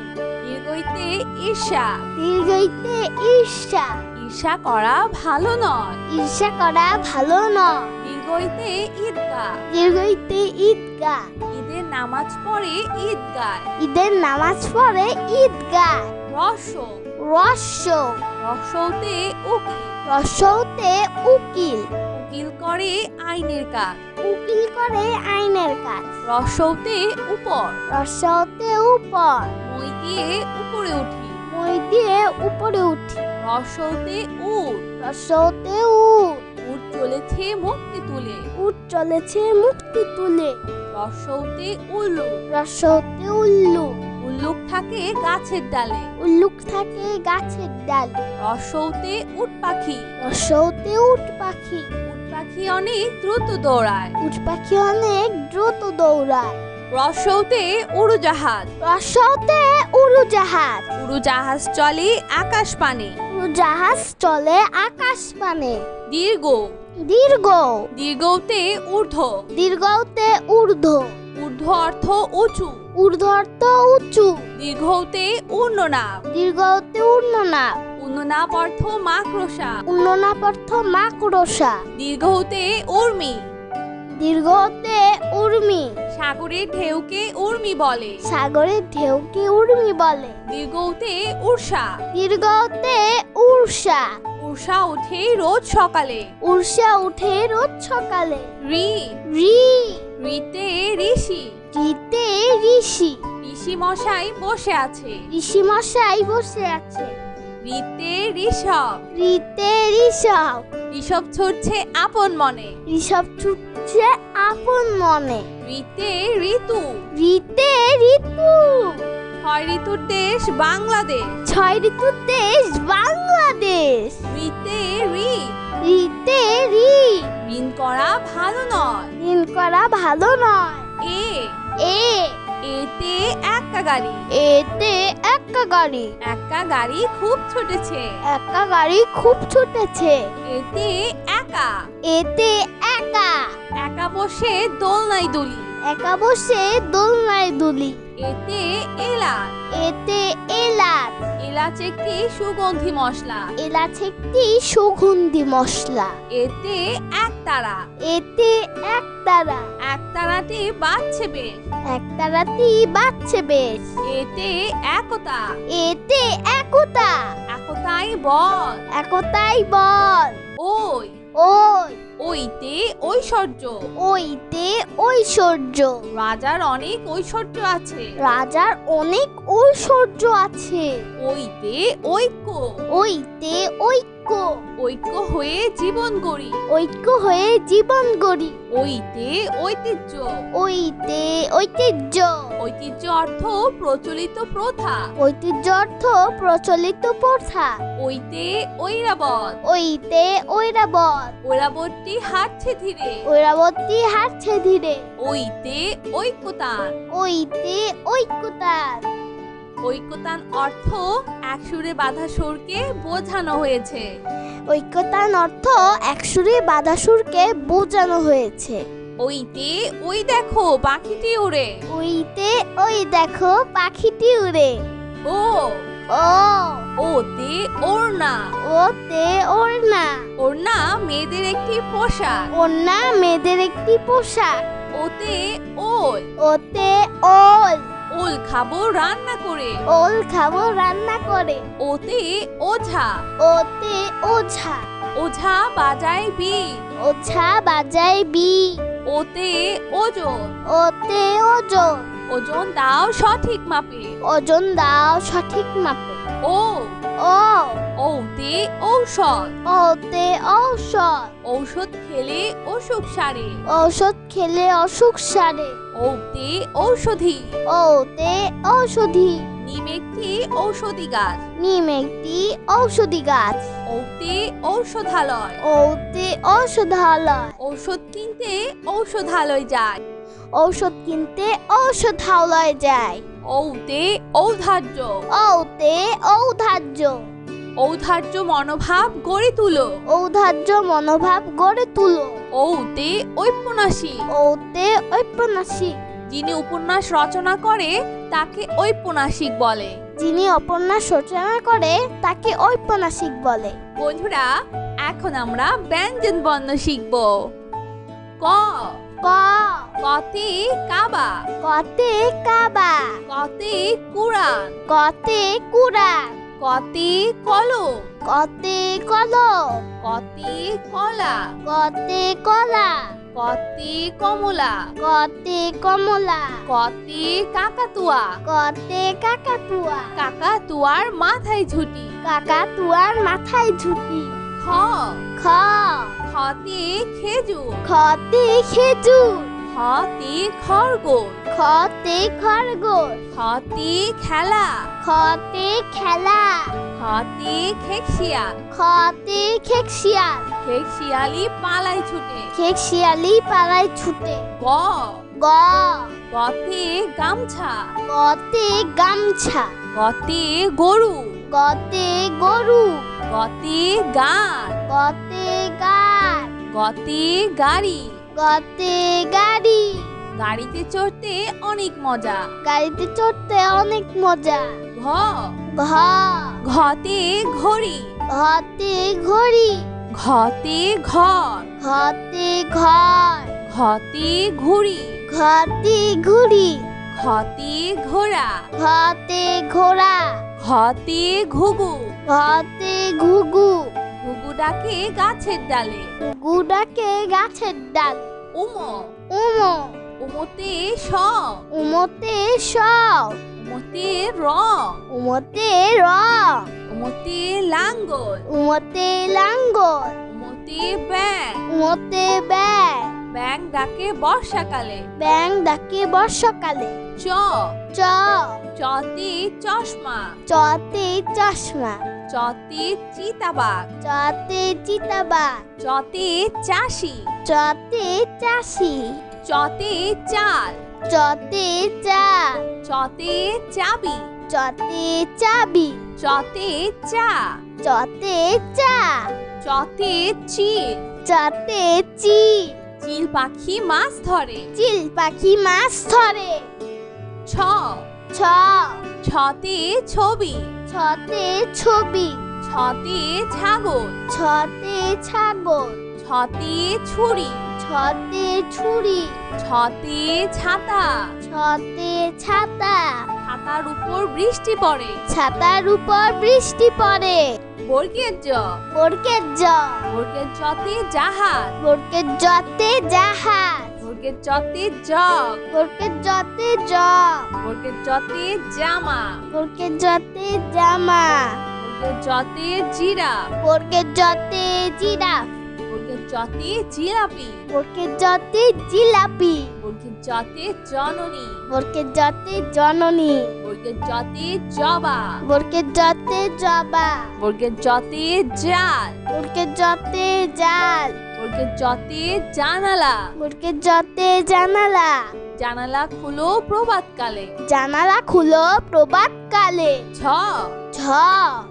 A: দীর্ঘইতে ঈর্ষা,
B: দীর্ঘইতে ঈর্ষা,
A: ঈর্ষা করা ভালো নয়।
B: ঈর্ষা করা ভালো নয়।
A: দীর্ঘইতে ঈদগাহ,
B: দীর্ঘইতে ঈদগাহ,
A: ঈদের নামাজ পড়ে ঈদগায়।
B: ঈদের নামাজ পড়ে ঈদগাহ।
A: রস,
B: রস্য,
A: রসৌতে উকিল,
B: রস্যতে উকিল,
A: উকিল করে আইনের কাজ।
B: উকিল করে আইনের কাজ।
A: রসৌতে উপর,
B: রস্যতে উপর,
A: মই দিয়ে উপরে উঠি।
B: মই দিয়ে উপরে উঠি।
A: রসৌতে উট,
B: রস্যতে উট,
A: উট চলেছে মুক্তি তুলে।
B: উট চলেছে মুক্তি তুলে।
A: রসৌতে উল্লু,
B: রস্যতে উল্লু,
A: উল্লুক থাকে গাছের ডালে।
B: উল্লুক থাকে গাছের ডালে।
A: রসৌতে উট পাখি,
B: রস্যতে উট পাখি,
A: উট পাখি অনেক দ্রুত দৌড়ায়।
B: উট পাখি অনেক দ্রুত দৌড়ায়।
A: রসৌতে উড়োজাহাজ,
B: রস্যতে উড়োজাহাজ,
A: উড়োজাহাজ চলে আকাশ পানে।
B: উড়োজাহাজ চলে আকাশ পানে।
A: দীর্ঘ,
B: দীর্ঘ,
A: দীর্ঘতে ঊর্ধ্ব,
B: দীর্ঘতে ঊর্ধ্ব,
A: ঊর্ধ্ব অর্থ উঁচু।
B: ঊর্ধ্বর্ত উঁচু।
A: দীর্ঘতে উর্ণনাপ,
B: দীর্ঘতে উন্ননাপ,
A: উন্ননাপ অর্থ মাকড়সা।
B: উন্ননাপর্থ মাকড়সা।
A: দীর্ঘতে উর্মি,
B: দীর্ঘতে উর্মি,
A: সাগরের ঢেউকে উর্মি বলে।
B: সাগরের ঢেউকে উর্মি বলে।
A: দীর্ঘতে উর্ষা,
B: দীর্ঘতে উর্ষা,
A: উর্ষা ওঠে রোজ সকালে।
B: উর্ষা উঠে রোজ সকালে।
A: ঋ,
B: রি,
A: ঋতে ঋষি,
B: রিতে ঋষি,
A: ঋষি মশাই বসে আছে।
B: ঋষি মশাই বসে আছে।
A: ঋতে ঋষভ,
B: রিতে ঋষভ,
A: ঋষভ ছুটছে আপন মনে।
B: ঋষভ ছুটছে আপন মনে।
A: ঋতে ঋতু,
B: রিতে ঋতু,
A: ছয় ঋতুর দেশ বাংলাদেশ।
B: ছয় ঋতুর দেশ বাংলাদেশ।
A: ঋতে ঋত,
B: রিতে ঋ,
A: ঋণ করা ভালো নয়।
B: ঋণ করা ভালো নয়।
A: এ,
B: এ,
A: এতে একা গাড়ি,
B: এতে একা গাড়ি,
A: একা গাড়ি খুব ছুটেছে।
B: একা গাড়ি খুব ছুটেছে।
A: এতে একা,
B: এতে একা,
A: একা বসে দোলনায় দুলি।
B: একা বসে দোলনায় দুলি।
A: এতে এলাচ।
B: এতে এলাচ।
A: এলাচ একটি সুগন্ধি মশলা।
B: এলাচ একটি সুগন্ধি মশলা।
A: এতে একতারা।
B: এতে একতারা।
A: একতারাটি বাজছে বেশ।
B: একতারাটি বাজছে বেশ।
A: এতে একতা।
B: এতে একতা।
A: একতাই বল।
B: একতাই বল।
A: ওই।
B: ওই।
A: ওইতে ঐশ্বর্য।
B: ওইতে ঐশ্বর্য।
A: রাজার অনেক ঐশ্বর্য আছে।
B: রাজার অনেক ঐশ্বর্য আছে।
A: ওইতে ঐক্য।
B: ওইতে ঐক্য।
A: ঐক্য হয়ে জীবন গড়ি।
B: ঐক্য হয়ে জীবন গড়ি।
A: ওইতে ঐতিহ্য।
B: ওইতে ঐতিহ্য।
A: ঐতিহ্য অর্থ প্রচলিত প্রথা।
B: ঐতিহ্য অর্থ প্রচলিত প্রথা।
A: ওইতে ঐরাবত।
B: ওইতে ঐরাবত।
A: ঐরাবতটি হাঁটছে ধীরে।
B: ঐরাবতী হাঁটছে ধীরে।
A: ওইতে ঐক্যতান।
B: ওইতে ঐক্যতান।
A: ঐক্যতান অর্থ এক সুরে বাঁধা সুরকে বোঝানো হয়েছে।
B: ঐক্যতান অর্থ একসুরে বাঁধা সুরকে বোঝানো হয়েছে।
A: ওইতে ওই দেখো পাখিটি ওড়ে।
B: ওইতে ওই দেখো পাখিটি উড়ে।
A: ও।
B: ও।
A: ওতে ওড়না।
B: ওতে ওড়না।
A: ওড়না মেয়েদের একটি পোশাক।
B: ওড়না মেয়েদের একটি পোশাক।
A: ওতে ওল।
B: ওতে ওল।
A: ওল খাবো রান্না করে।
B: ওল খাবো রান্না করে।
A: ওতে ওঝা।
B: ওতে ওঝা।
A: ওঝা বাজায় বীণ।
B: ওঝা বাজায় বীণ।
A: ওতে ওজন।
B: ওতে ওজন।
A: ওজন দাও সঠিক মাপে।
B: ওজন দাও সঠিক মাপে।
A: ও।
B: ও।
A: ওতে ঔষধ।
B: ওতে ঔষধ।
A: ঔষধ খেলে অসুখ সারে।
B: ঔষধ খেলে অসুখ সারে।
A: ওতে ঔষধি।
B: ওতে ঔষধি।
A: নিম একটি ঔষধি গাছ।
B: নিম একটি ঔষধি গাছ।
A: ওতে ঔষধালয়।
B: ওতে ঔষধালয়।
A: ঔষধ কিনতে ঔষধালয় যায়।
B: ঔষধ কিনতে ঔষধালয় যায়।
A: ওতে ঔদার্য।
B: ওতে ঔদার্য।
A: ঔদার্য মনোভাব গড়ে তুলো।
B: ঔদার্য মনোভাব গড়ে তুলো।
A: ওতে ঔপন্যাসিক।
B: ওতে ঔপন্যাসিক।
A: যিনি উপন্যাস রচনা করে তাকে ঔপন্যাসিক বলে।
B: যিনি উপন্যাস রচনা করে তাকে ঔপন্যাসিক বলে।
A: বন্ধুরা, এখন আমরা ব্যঞ্জন বর্ণ শিখব। ক।
B: ক।
A: কতে কাবা।
B: কতে কাবা।
A: কতে কুরআন।
B: কতে কুরআন।
A: কতে কলম।
B: কতে কলম।
A: কতে কলা।
B: কতে কলা।
A: কতে কমলা।
B: কতে কমলা।
A: কতে কাকাতুয়া।
B: কতে কাকাতুয়া।
A: কাকাতুয়ার মাথায় ঝুঁটি।
B: কাকাতুয়ার মাথায় ঝুঁটি।
A: খ।
B: খ।
A: খতে খেজুর।
B: খতে খেজুর।
A: খতে খরগোশ।
B: খতে খরগোশ।
A: খতে খেলা।
B: খতে খেলা।
A: খতে খেকশিয়াল।
B: খতে খেকশিয়াল।
A: খেকশিয়ালি পালায় ছুটে।
B: খেকশিয়ালি পালায় ছুটে।
A: গ।
B: গ।
A: গতে গামছা।
B: গতে গামছা।
A: গতে গরু।
B: গতে গরু।
A: গতে গান।
B: গতে গান।
A: গতে গাড়ি।
B: গতে গাড়ি।
A: গাড়িতে চড়তে অনেক মজা।
B: গাড়িতে চড়তে অনেক মজা।
A: ঘ।
B: ঘ।
A: ঘতে ঘড়ি।
B: ঘতে ঘড়ি।
A: ঘতে ঘর।
B: ঘতে ঘর।
A: ঘতে ঘুড়ি।
B: ঘতে ঘুড়ি।
A: ঘতে ঘোড়া।
B: ঘতে ঘোড়া।
A: ঘতে ঘুঘু।
B: ঘতে ঘুঘু।
A: ঘুঘু ডাকে গাছের ডালে।
B: ঘুঘু ডাকে গাছের ডাল।
A: উম।
B: উমো।
A: উমতে স।
B: উমতে স।
A: উমতে রং।
B: উমতে রং।
A: উমতে লাঙ্গল।
B: উমতে লাঙ্গল।
A: উমতে ব্যাং।
B: উমতে ব্যাং।
A: ব্যাং ডাকে বর্ষাকালে।
B: ব্যাং ডাকে বর্ষাকালে।
A: চ।
B: চ।
A: চতে চশমা।
B: চতে চশমা।
A: চতে চিতাবাঘ।
B: চতে চিতাবাঘ।
A: চতে চাষি।
B: চতে চাষি।
A: চতে চাল।
B: চতে চাল।
A: চতে চাবি।
B: চতে চাবি।
A: চতে চা।
B: চতে চা।
A: চতে চিল।
B: চতে চিল।
A: চিল পাখি মাছ ধরে।
B: চিল পাখি মাছ ধরে।
A: ছ।
B: ছ
A: ছতে ছবি,
B: ছতে ছবি,
A: ছতে ছাগল,
B: ছতে ছাগল,
A: ছতে ছুরি,
B: ছতে ছুরি,
A: ছতে ছাতা,
B: ছতে ছাতা,
A: ছাতার উপর বৃষ্টি পড়ে।
B: ছাতার উপর বৃষ্টি পড়ে।
A: বর্গের জ,
B: বর্গের জ,
A: বর্গের জতে জাহাজ,
B: বর্গের জতে জাহাজ,
A: বর্গের জতে জগ,
B: বর্গের জতে জগ,
A: বর্গের জতে জামা,
B: বর্গের জতে জামা,
A: বর্গের জতে জিরাফ,
B: বর্গের জতে জিরাফ,
A: বর্গের জতে জিলাপি,
B: বর্গের জতে জিলাপি,
A: বর্গের জতে জননী,
B: বর্গের জতে জননী,
A: বর্গের জতে জবা,
B: বর্গের জতে জবা,
A: বর্গের জতে জাল,
B: বর্গের জতে জাল,
A: বর্গের জতে জানালা,
B: বর্গের জতে জানালা,
A: জানালা খুলো প্রভাতকালে।
B: জানালা খুলো প্রভাতকালে।
A: ছ,
B: ছ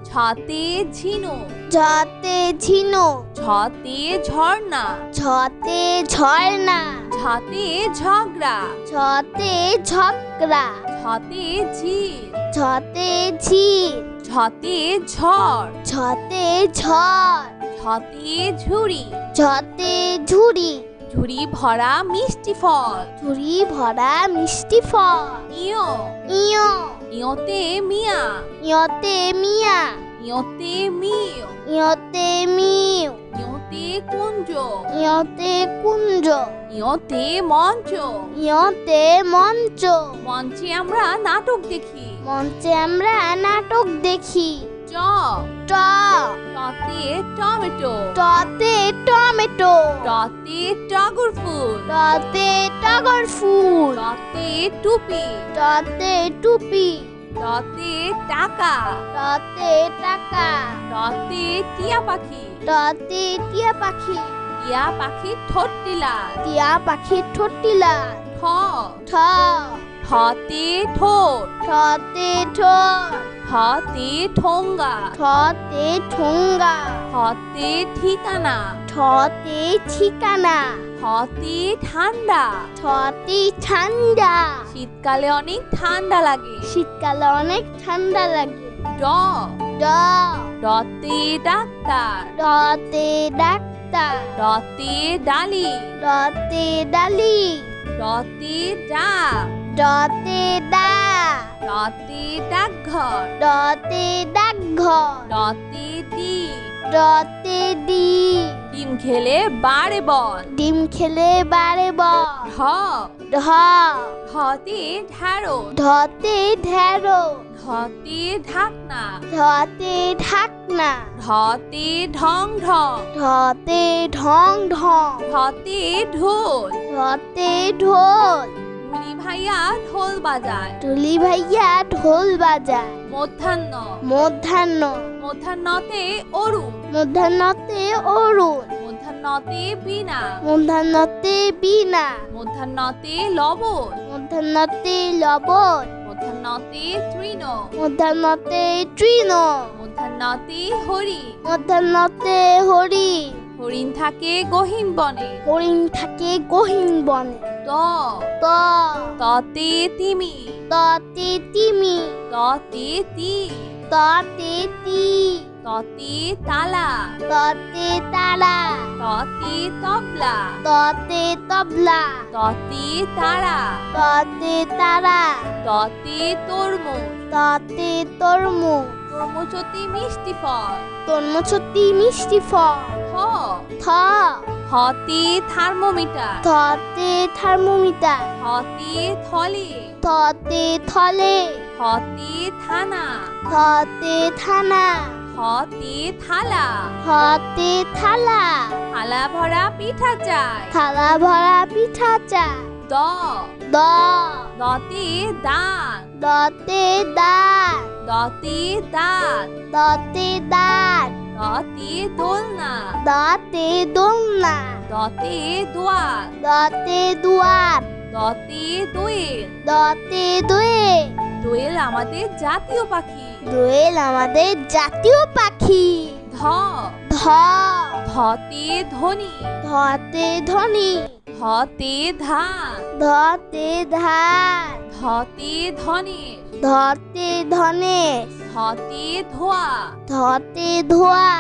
A: ছতে ঝিনুক,
B: ঝতে ঝিনু,
A: ছতে ঝর্ণা,
B: ছতে ঝর্ণা,
A: ছতে ঝগড়া,
B: ছতে ঝগড়া,
A: ছতে ঝিল,
B: ছতে ঝিল,
A: ছতে ঝড়,
B: ছতে ঝড়,
A: ছতে ঝুড়ি,
B: ছতে ঝুড়ি,
A: ঝুড়ি ভরা মিষ্টি ফল।
B: ঝুড়ি ভরা মিষ্টি ফল।
A: ইয়,
B: ইয়
A: ইয়তে মিয়া,
B: ইয়তে মিয়া,
A: ইয়তে মিয়,
B: ইয়তে মিউ,
A: ইয়তে কুঞ্জ,
B: ইয়তে কুঞ্জ,
A: ইয়তে মঞ্চ।
B: ইয়তে মঞ্চ।
A: মঞ্চে আমরা নাটক দেখি।
B: মঞ্চে আমরা নাটক দেখি।
A: চ,
B: ট
A: টতে টমেটো,
B: টতে টমেটো,
A: টতে টগর ফুল,
B: টতে টগর ফুল,
A: টতে টুপি,
B: টতে টুপি,
A: টতে টাকা,
B: টতে টাকা,
A: টতে টিয়া পাখি,
B: টতে টিয়া পাখি,
A: টিয়া পাখির ঠোঁটটি লাল।
B: টিয়া পাখির ঠোঁটটি লাল।
A: ঠ,
B: ঠ
A: ঠতে ঠোঁট,
B: ঠতে ঠোঁট,
A: ঠতে ঠোঙ্গা,
B: ঠতে ঠোঙ্গা,
A: ঠতে ঠিকানা,
B: ঠতে ঠিকানা,
A: ঠতে ঠান্ডা।
B: ঠতে ঠান্ডা।
A: শীতকালে অনেক ঠান্ডা লাগে।
B: শীতকালে অনেক ঠান্ডা লাগে।
A: ড,
B: ড
A: ডতে ডাক্তার,
B: ডতে ডাক্তার,
A: ডতে ডালি,
B: ডতে ডালি,
A: ডতে ডাক,
B: ডতে ডাক,
A: ডতে ডাকঘর,
B: ডতে ডাকঘর,
A: ডতে ডিম,
B: ডতে ডিম,
A: ডিম খেলে বাড়ে বল।
B: ডিম খেলে বাড়ে বল।
A: ঢ,
B: ঢ
A: ঢতে ঢ্যাঁড়স,
B: ঢতে ঢেঁড়ো,
A: ঢতে ঢাকনা,
B: ঢতে ঢাকনা,
A: ঢতে ঢং ঢং,
B: ঢতে ঢং ঢং,
A: ঢতে ঢোল।
B: ঢতে ঢোল।
A: টুলি ভাইয়া ঢোল বাজায়।
B: টুলি ভাইয়া ঢোল বাজায়।
A: মধ্যাহ্ন,
B: মধ্যাহ্ন,
A: মধ্যাহ্নতে অরুণ,
B: মধ্যাহ্নতে অরুণ,
A: মধ্যাহ্নতে বীণা,
B: মধ্যাহ্নতে বীণা,
A: মধ্যাহ্নতে লবণ,
B: মধ্যাহ্নতে লবণ,
A: মধ্যাহ্নতে তৃণ,
B: মধ্যাহ্নতে তৃণ,
A: মধ্যাহ্নতে হরি।
B: মধ্যাহ্নতে হরি।
A: হরিণ থাকে গহীন বনে।
B: হরিণ থাকে গহীন বনে।
A: ত,
B: ত
A: ততে তিমি,
B: ততে তিমি,
A: ততে তি,
B: ততে তি,
A: ততে তালা,
B: ততে তালা,
A: ততে তবলা,
B: ততে তবলা,
A: ততে তারা,
B: ততে তারা,
A: ততে তরমুজ।
B: ততে তরমুজ।
A: তরমুজ অতি মিষ্টি ফল।
B: তরমুজ অতি মিষ্টি ফল।
A: থ,
B: থ
A: থতে থার্মোমিটার,
B: থতে থার্মোমিটার,
A: থতে থলে,
B: থতে থলে,
A: থতে থানা,
B: থতে থানা,
A: থতে থালা,
B: থতে থালা,
A: থালা ভরা পিঠা চাই।
B: থালা ভরা পিঠা চাই।
A: দ,
B: দ
A: দতে দাঁত,
B: দতে দাঁত,
A: দতে দাঁত,
B: দতে দাঁত,
A: দতে দোলনা,
B: দতে দোলনা,
A: দতে দোয়ার,
B: দতে দুয়ার,
A: দতে দোয়েল।
B: দতে দোয়েল।
A: দোয়েল আমাদের জাতীয় পাখি।
B: দোয়েল আমাদের জাতীয় পাখি।
A: ধ,
B: ধ
A: ধতে ধনী,
B: ধতে ধনী,
A: ধতে ধান,
B: ধতে ধান,
A: ধতে ধনেশ,
B: ধতে ধনেশ,
A: ধতে ধোয়া,
B: ধতে ধোয়া,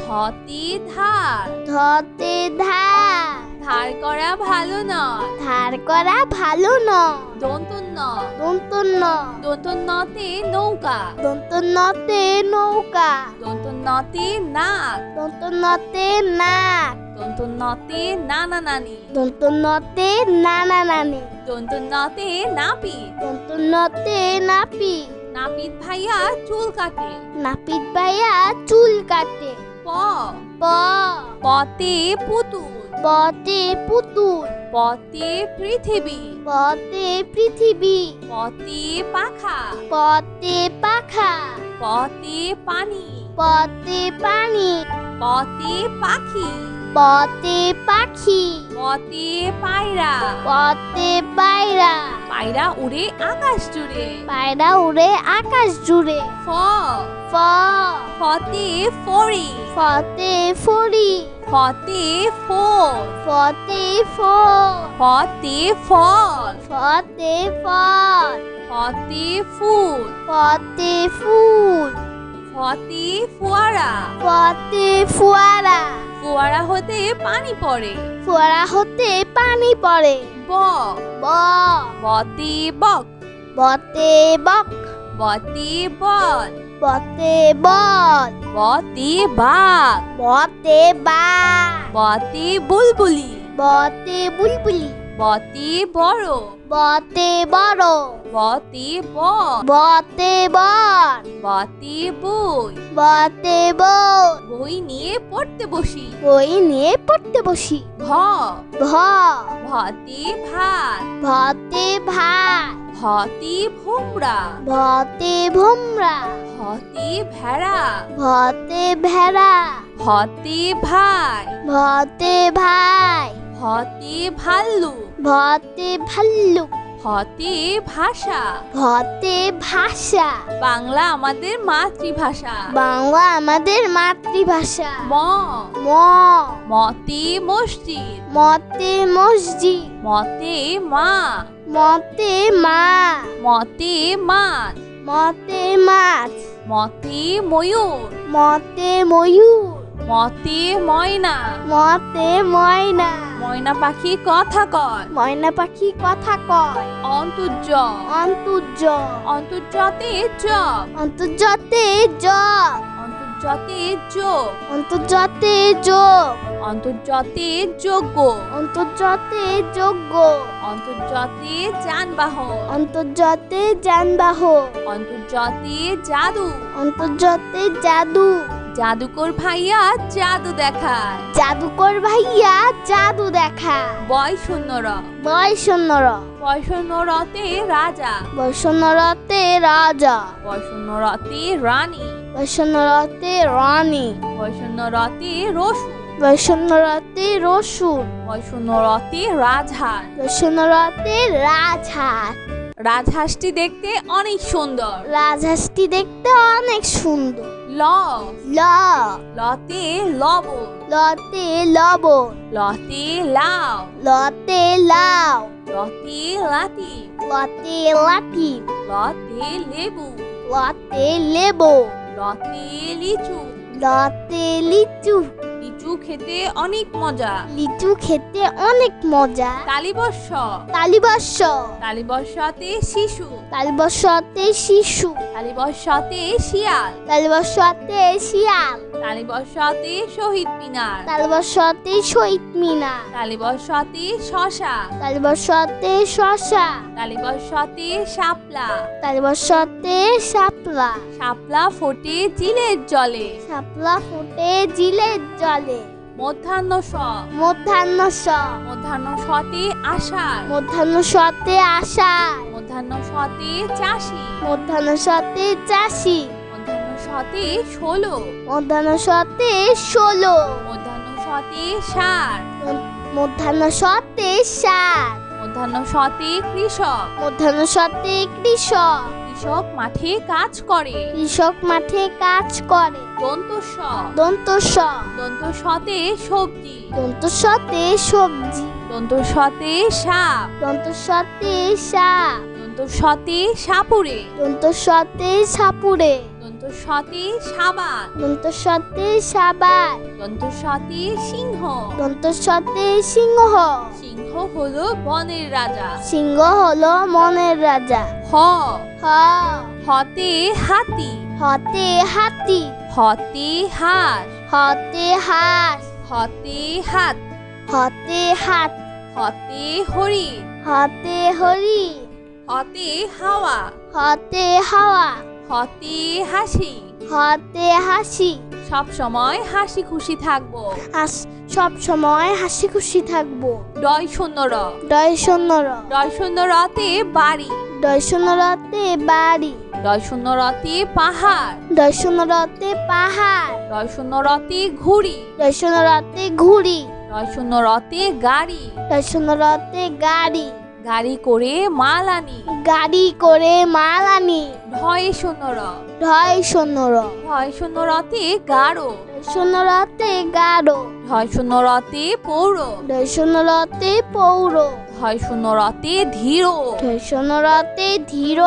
A: ধতে ধার,
B: ধতে ধার,
A: ধার করা ভালো নয়।
B: ধার করা ভালো নয়।
A: দন্তন্য,
B: দন্তন্য,
A: দন্তন্যতে নৌকা,
B: দন্তন্যতে নৌকা,
A: দন্তন্যতে নাক,
B: দন্তন্যতে নাক,
A: দন্তন্যতে নানা নানি,
B: দন্তন্যতে নানা নানি,
A: দন্তন্যতে নাপিত,
B: দন্তন্যতে নাপিত,
A: নাপিত ভাইয়া চুল কাটে।
B: নাপিত ভাইয়া চুল কাটে।
A: প,
B: প,
A: পতে পুতুল,
B: পতে পুতুল,
A: পতে পৃথিবী,
B: পতে পৃথিবী,
A: পতে পাখা,
B: পতে পাখা,
A: পতে পানি,
B: পতে পানি,
A: পতে পাখি,
B: পতে পাখি,
A: পতে পায়রা,
B: পতে পায়রা,
A: পায়রা উড়ে আকাশ জুড়ে।
B: পায়রা উড়ে আকাশ জুড়ে।
A: ফ,
B: ফ,
A: ফতে ফড়ি,
B: ফতে ফড়ি,
A: ফতে ফোল,
B: ফতে ফল,
A: ফতে ফল,
B: ফতে ফল,
A: ফতে ফুল,
B: ফতে ফুল,
A: ফতে ফোয়ারা,
B: ফতে ফোয়ারা,
A: ফোয়ারা হতে পানি পড়ে।
B: ফোয়ারা হতে পানি পড়ে।
A: ব,
B: ব,
A: বতে বক,
B: বতে বক,
A: বতে বল,
B: বতে বল,
A: বতে বাঘ,
B: বতে বাঘ,
A: বতে বুলবুলি,
B: বতে বুলবুলি,
A: বতে বড়,
B: বতে বড়,
A: বতে বন,
B: বতে বন,
A: বতে বই,
B: বতে বই,
A: বই নিয়ে পড়তে বসি।
B: বই নিয়ে পড়তে বসি।
A: ভ,
B: ভ,
A: ভতে ভাত,
B: ভতে ভাত,
A: ভতে ভোমরা,
B: ভতে ভোমরা,
A: ভতে ভেড়া,
B: ভতে ভেড়া,
A: ভতে ভাই,
B: ভতে ভাই,
A: ভতে ভাল্লুক,
B: ভতে ভাল্লুক,
A: ভতে ভাষা।
B: ভতে ভাষা।
A: বাংলা আমাদের মাতৃভাষা।
B: বাংলা আমাদের মাতৃভাষা।
A: ম,
B: ম,
A: মতে মসজিদ,
B: মতে মসজিদ,
A: মতে মা,
B: মতে মা,
A: মতে মাছ,
B: মতে মাছ,
A: মতে ময়ূর,
B: মতে ময়ূর,
A: মতে ময়না,
B: মতে ময়না,
A: ময়না পাখি কথা কয়।
B: ময়না পাখি কথা কয়।
A: অন্তর্য,
B: অন্তর্য,
A: অন্তর্যতে জব,
B: অন্তর্জতে জগ,
A: অন্তর্যতে যোগ,
B: অন্তর্জতে যোগ,
A: অন্তর্যতে যোগ্য,
B: অন্তর্জতে যোগ্য,
A: অন্তর্যতে যানবাহন,
B: অন্তর্জতে যানবাহন,
A: অন্তর্যতে জাদু,
B: অন্তর্জতে জাদু,
A: জাদুকর ভাইয়া জাদু দেখায়।
B: জাদুকর ভাইয়া জাদু দেখা।
A: বয় শূন্যর,
B: বয়সন্নর,
A: বয়সন্যরতে রাজা,
B: বয়সন্নরতে রাজা,
A: বয়সন্যরতে রানী,
B: বয়সন্নরতে রানী,
A: বয়সন্যরতে রসু,
B: বয়সন্নরতে রসুন,
A: বয়সন্যরতে রাজহাঁস।
B: বয়সন্নরতে রাজহাঁস।
A: রাজহাঁসটি দেখতে অনেক সুন্দর।
B: রাজহাঁসটি দেখতে অনেক সুন্দর।
A: ল,
B: ল,
A: লতে লবণ,
B: লতে লবণ,
A: লতে লাউ,
B: লতে লাউ,
A: লতে লাতি,
B: লতে লাঠি,
A: লতে লেবু,
B: লতে লেবু,
A: লতে লিচু।
B: লতে লিচু।
A: লিচু খেতে অনেক মজা।
B: লিচু খেতে অনেক মজা।
A: তালিবর্ষ,
B: তালিবর্ষ,
A: তালিবর্ষতে শিশু,
B: তালিবর্ষতে শিশু,
A: তালিবর্ষতে শিয়াল,
B: তালিবর্ষতে শিয়াল,
A: তালিবর্ষতে শহীদ মিনার,
B: তালিবর্ষতে শহীদ মিনার,
A: তালিবর্ষতে শশা,
B: তালিবর্ষতে শশা,
A: তালিবর্ষতে শাপলা,
B: তালিবর্ষতে শাপলা,
A: শাপলা ফোটে চিলের জলে।
B: শাপলা ফুটে জিলের জলে।
A: মধ্যাহ্ন স,
B: মধ্যাহ্ন স,
A: মধ্যাহ্ন সতে আষাঢ়,
B: মধ্যাহ্ন সতে আষাঢ়,
A: মধ্যাহ্ন সতে চাষি,
B: মধ্যাহ্ন সতে চাষি,
A: মধ্যাহ্ন সতে ষোলো,
B: মধ্যাহ্ন সতে ষোলো,
A: মধ্যাহ্ন সতে ষাট,
B: মধ্যাহ্ন সতে ষাট,
A: মধ্যাহ্ন সতে কৃষক,
B: মধ্যাহ্ন সতে কৃষক,
A: কৃষক মাঠে কাজ করে।
B: কৃষক মাঠে কাজ করে।
A: দন্ত স,
B: দন্ত স,
A: দন্ত সতে সবজি,
B: দন্ত সতে সবজি,
A: দন্ত সতে সাপ,
B: দন্ত সতে সাপ,
A: দন্ত দন্ত সতে সাপুরে
B: দন্ত সতে সাপুরে
A: দন্ত সতে সাবান
B: দন্ত সতে সাবান
A: দন্ত সতে সিংহ
B: দন্ত সতে সিংহ
A: সিংহ হলো বনের রাজা
B: সিংহ হলো মনের রাজা
A: হ
B: হ
A: হতে হাতি
B: হতে হাতি
A: হতে হাঁস
B: হতে হাঁস
A: হতে হাত
B: হতে হাত
A: হতে হরিণ
B: হতে হরি
A: হতে হাওয়া
B: হতে হাওয়া
A: হতে হাসি
B: হতে হাসি
A: সব সময় হাসি খুশি থাকবো
B: সব সময় হাসি খুশি থাকবো
A: ডয় শূন্য র
B: ডয় শূন্য র
A: ডয় শূন্য রতে বাড়ি
B: ডয় শূন্য রতে বাড়ি
A: ডয় শূন্য রতে পাহাড়
B: ডয় শূন্য রতে পাহাড়
A: ডয় শূন্য রতে ঘুড়ি
B: ডয় শূন্য রতে ঘুড়ি
A: ডয় শূন্য রতে গাড়ি
B: ডয় শূন্য রতে গাড়ি
A: গাড়ি করে মাল আনি
B: গাড়ি করে মাল আনি
A: ঢয় শূন্য র
B: ঢয় শূন্য র
A: ঢয় শূন্য রতে গাঢ়
B: ডয় শূন্য রতে গাঢ়
A: ঢয় শূন্য রতে পৌর
B: ডয় শূন্য রতে পৌর
A: ঢয় শূন্য রতে ধীর
B: ডয় শূন্য রতে ধীর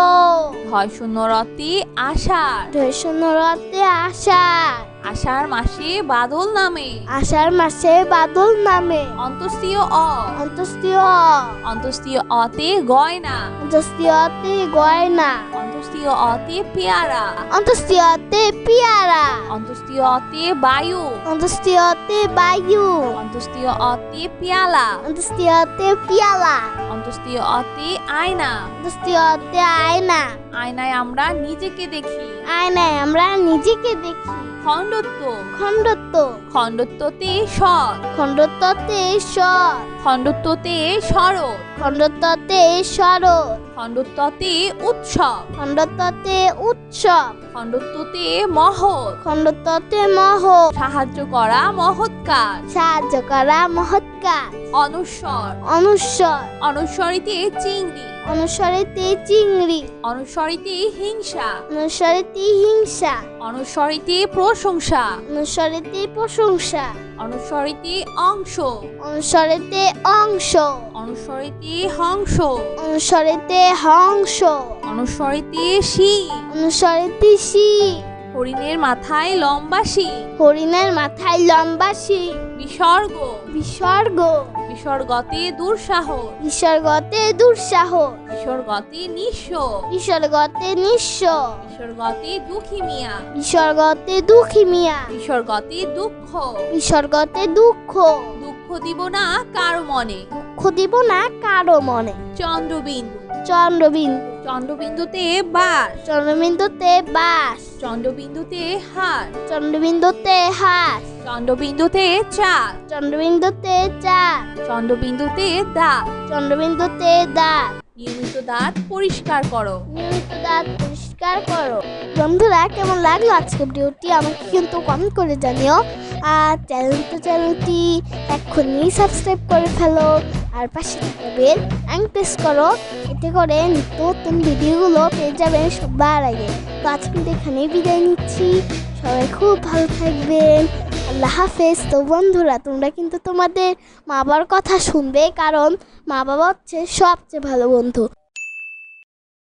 A: ঢয় শূন্য রতে আষাঢ়
B: ডয় শূন্য রতে আষাঢ়
A: আষাঢ় মাসে বাদল নামে
B: আষাঢ় মাসে বাদল নামে
A: অন্তস্তীয় অ
B: অন্তস্তীয়
A: অন্তস্তীয় অতে গয়না
B: অন্তস্তীয়তে গয়না
A: অন্তস্তীয় অতে পেয়ারা
B: অন্তস্তীয়তে পিয়ারা
A: অন্তস্তীয় অতে বায়ু
B: অন্তস্তীয়তে বায়ু
A: অন্তস্তীয় অতে পেয়ালা
B: অন্তস্তীয়তে পিয়ালা
A: অন্তস্তীয় অতে আয়না
B: অন্তস্তীয়তে আয়না
A: আয়নায় আমরা নিজেকে দেখি
B: আয়নায় আমরা নিজেকে দেখি
A: খণ্ডত্ব
B: খণ্ডত্ব
A: খণ্ডত্বতে সৎ
B: খণ্ডত্বতে স্বর
A: খণ্ডত্বতে শরৎ
B: খণ্ডত্বতে শরৎ
A: খণ্ডত্বতে উৎসব
B: খণ্ডত্বতে উৎসব
A: খণ্ডত্বতে মহৎ
B: খণ্ডত্বতে মহ
A: সাহায্য করা মহৎ কাজ
B: সাহায্য করা মহৎ কাজ
A: অনুস্বর
B: অনুস্বর
A: অনুস্বরিতে চিংড়ি
B: অনুস্বরিতে চিংড়ি
A: অনুস্বরিতে হিংসা
B: অনুস্বরিতে হিংসা
A: অনুস্বরিতে প্রশংসা
B: অনুস্বরিতে প্রশংসা
A: অনুস্বরিতে অংশ
B: অনুস্বরিতে অংশ
A: অনুস্বরিতে হংস
B: অনুস্বরিতে হংস
A: অনুস্বরিতে শিং
B: অনুস্বরিতে শিং
A: হরিণের মাথায় লম্বা শিং
B: হরিণের মাথায় লম্বা শিং
A: বিসর্গ
B: বিসর্গ
A: বিসর্গতে দুঃসাহস
B: বিসর্গতে দুঃসাহ
A: বিসর্গতে নিঃস্ব
B: বিসর্গতে নিঃস্ব
A: বিসর্গতে দুঃখী মিয়া
B: বিসর্গতে দুঃখী মিয়া
A: বিসর্গতে দুঃখ
B: বিসর্গতে দুঃখ
A: দুঃখ দিব না কারো মনে
B: দুঃখ দিব না কারো মনে
A: চন্দ্রবিন্দু
B: চন্দ্রবিন্দু
A: চন্দ্রবিন্দুতে বাস
B: চন্দ্রবিন্দুতে বাস
A: চন্দ্রবিন্দুতে হাত
B: চন্দ্রবিন্দুতে হাস
A: চন্দ্রবিন্দুতে চাঁদ
B: চন্দ্রবিন্দুতে চাঁদ
A: চন্দ্রবিন্দুতে দাঁত
B: চন্দ্রবিন্দুতে দাঁত
A: নিয়মিত দাঁত পরিষ্কার করো
B: নিয়মিত দাঁত পরিষ্কার করো। বন্ধুরা, কেমন লাগলো আজকে ভিডিওটি আমাকে কিন্তু কমেন্ট করে জানিও। আর চ্যানেলটি এক্ষুনি সাবস্ক্রাইব করে ফেলো আর পাশে থাকা বেল প্রেস করো, এতে করে নিত্য নতুন ভিডিওগুলো পেয়ে যাবেন সবার আগে। তো আজকে কিন্তু এখানেই বিদায় নিচ্ছি, সবাই খুব ভালো থাকবেন, আল্লাহ হাফেজ। তো বন্ধুরা, তোমরা কিন্তু তোমাদের মা বাবার কথা শুনবে, কারণ মা বাবা হচ্ছে সবচেয়ে ভালো বন্ধু।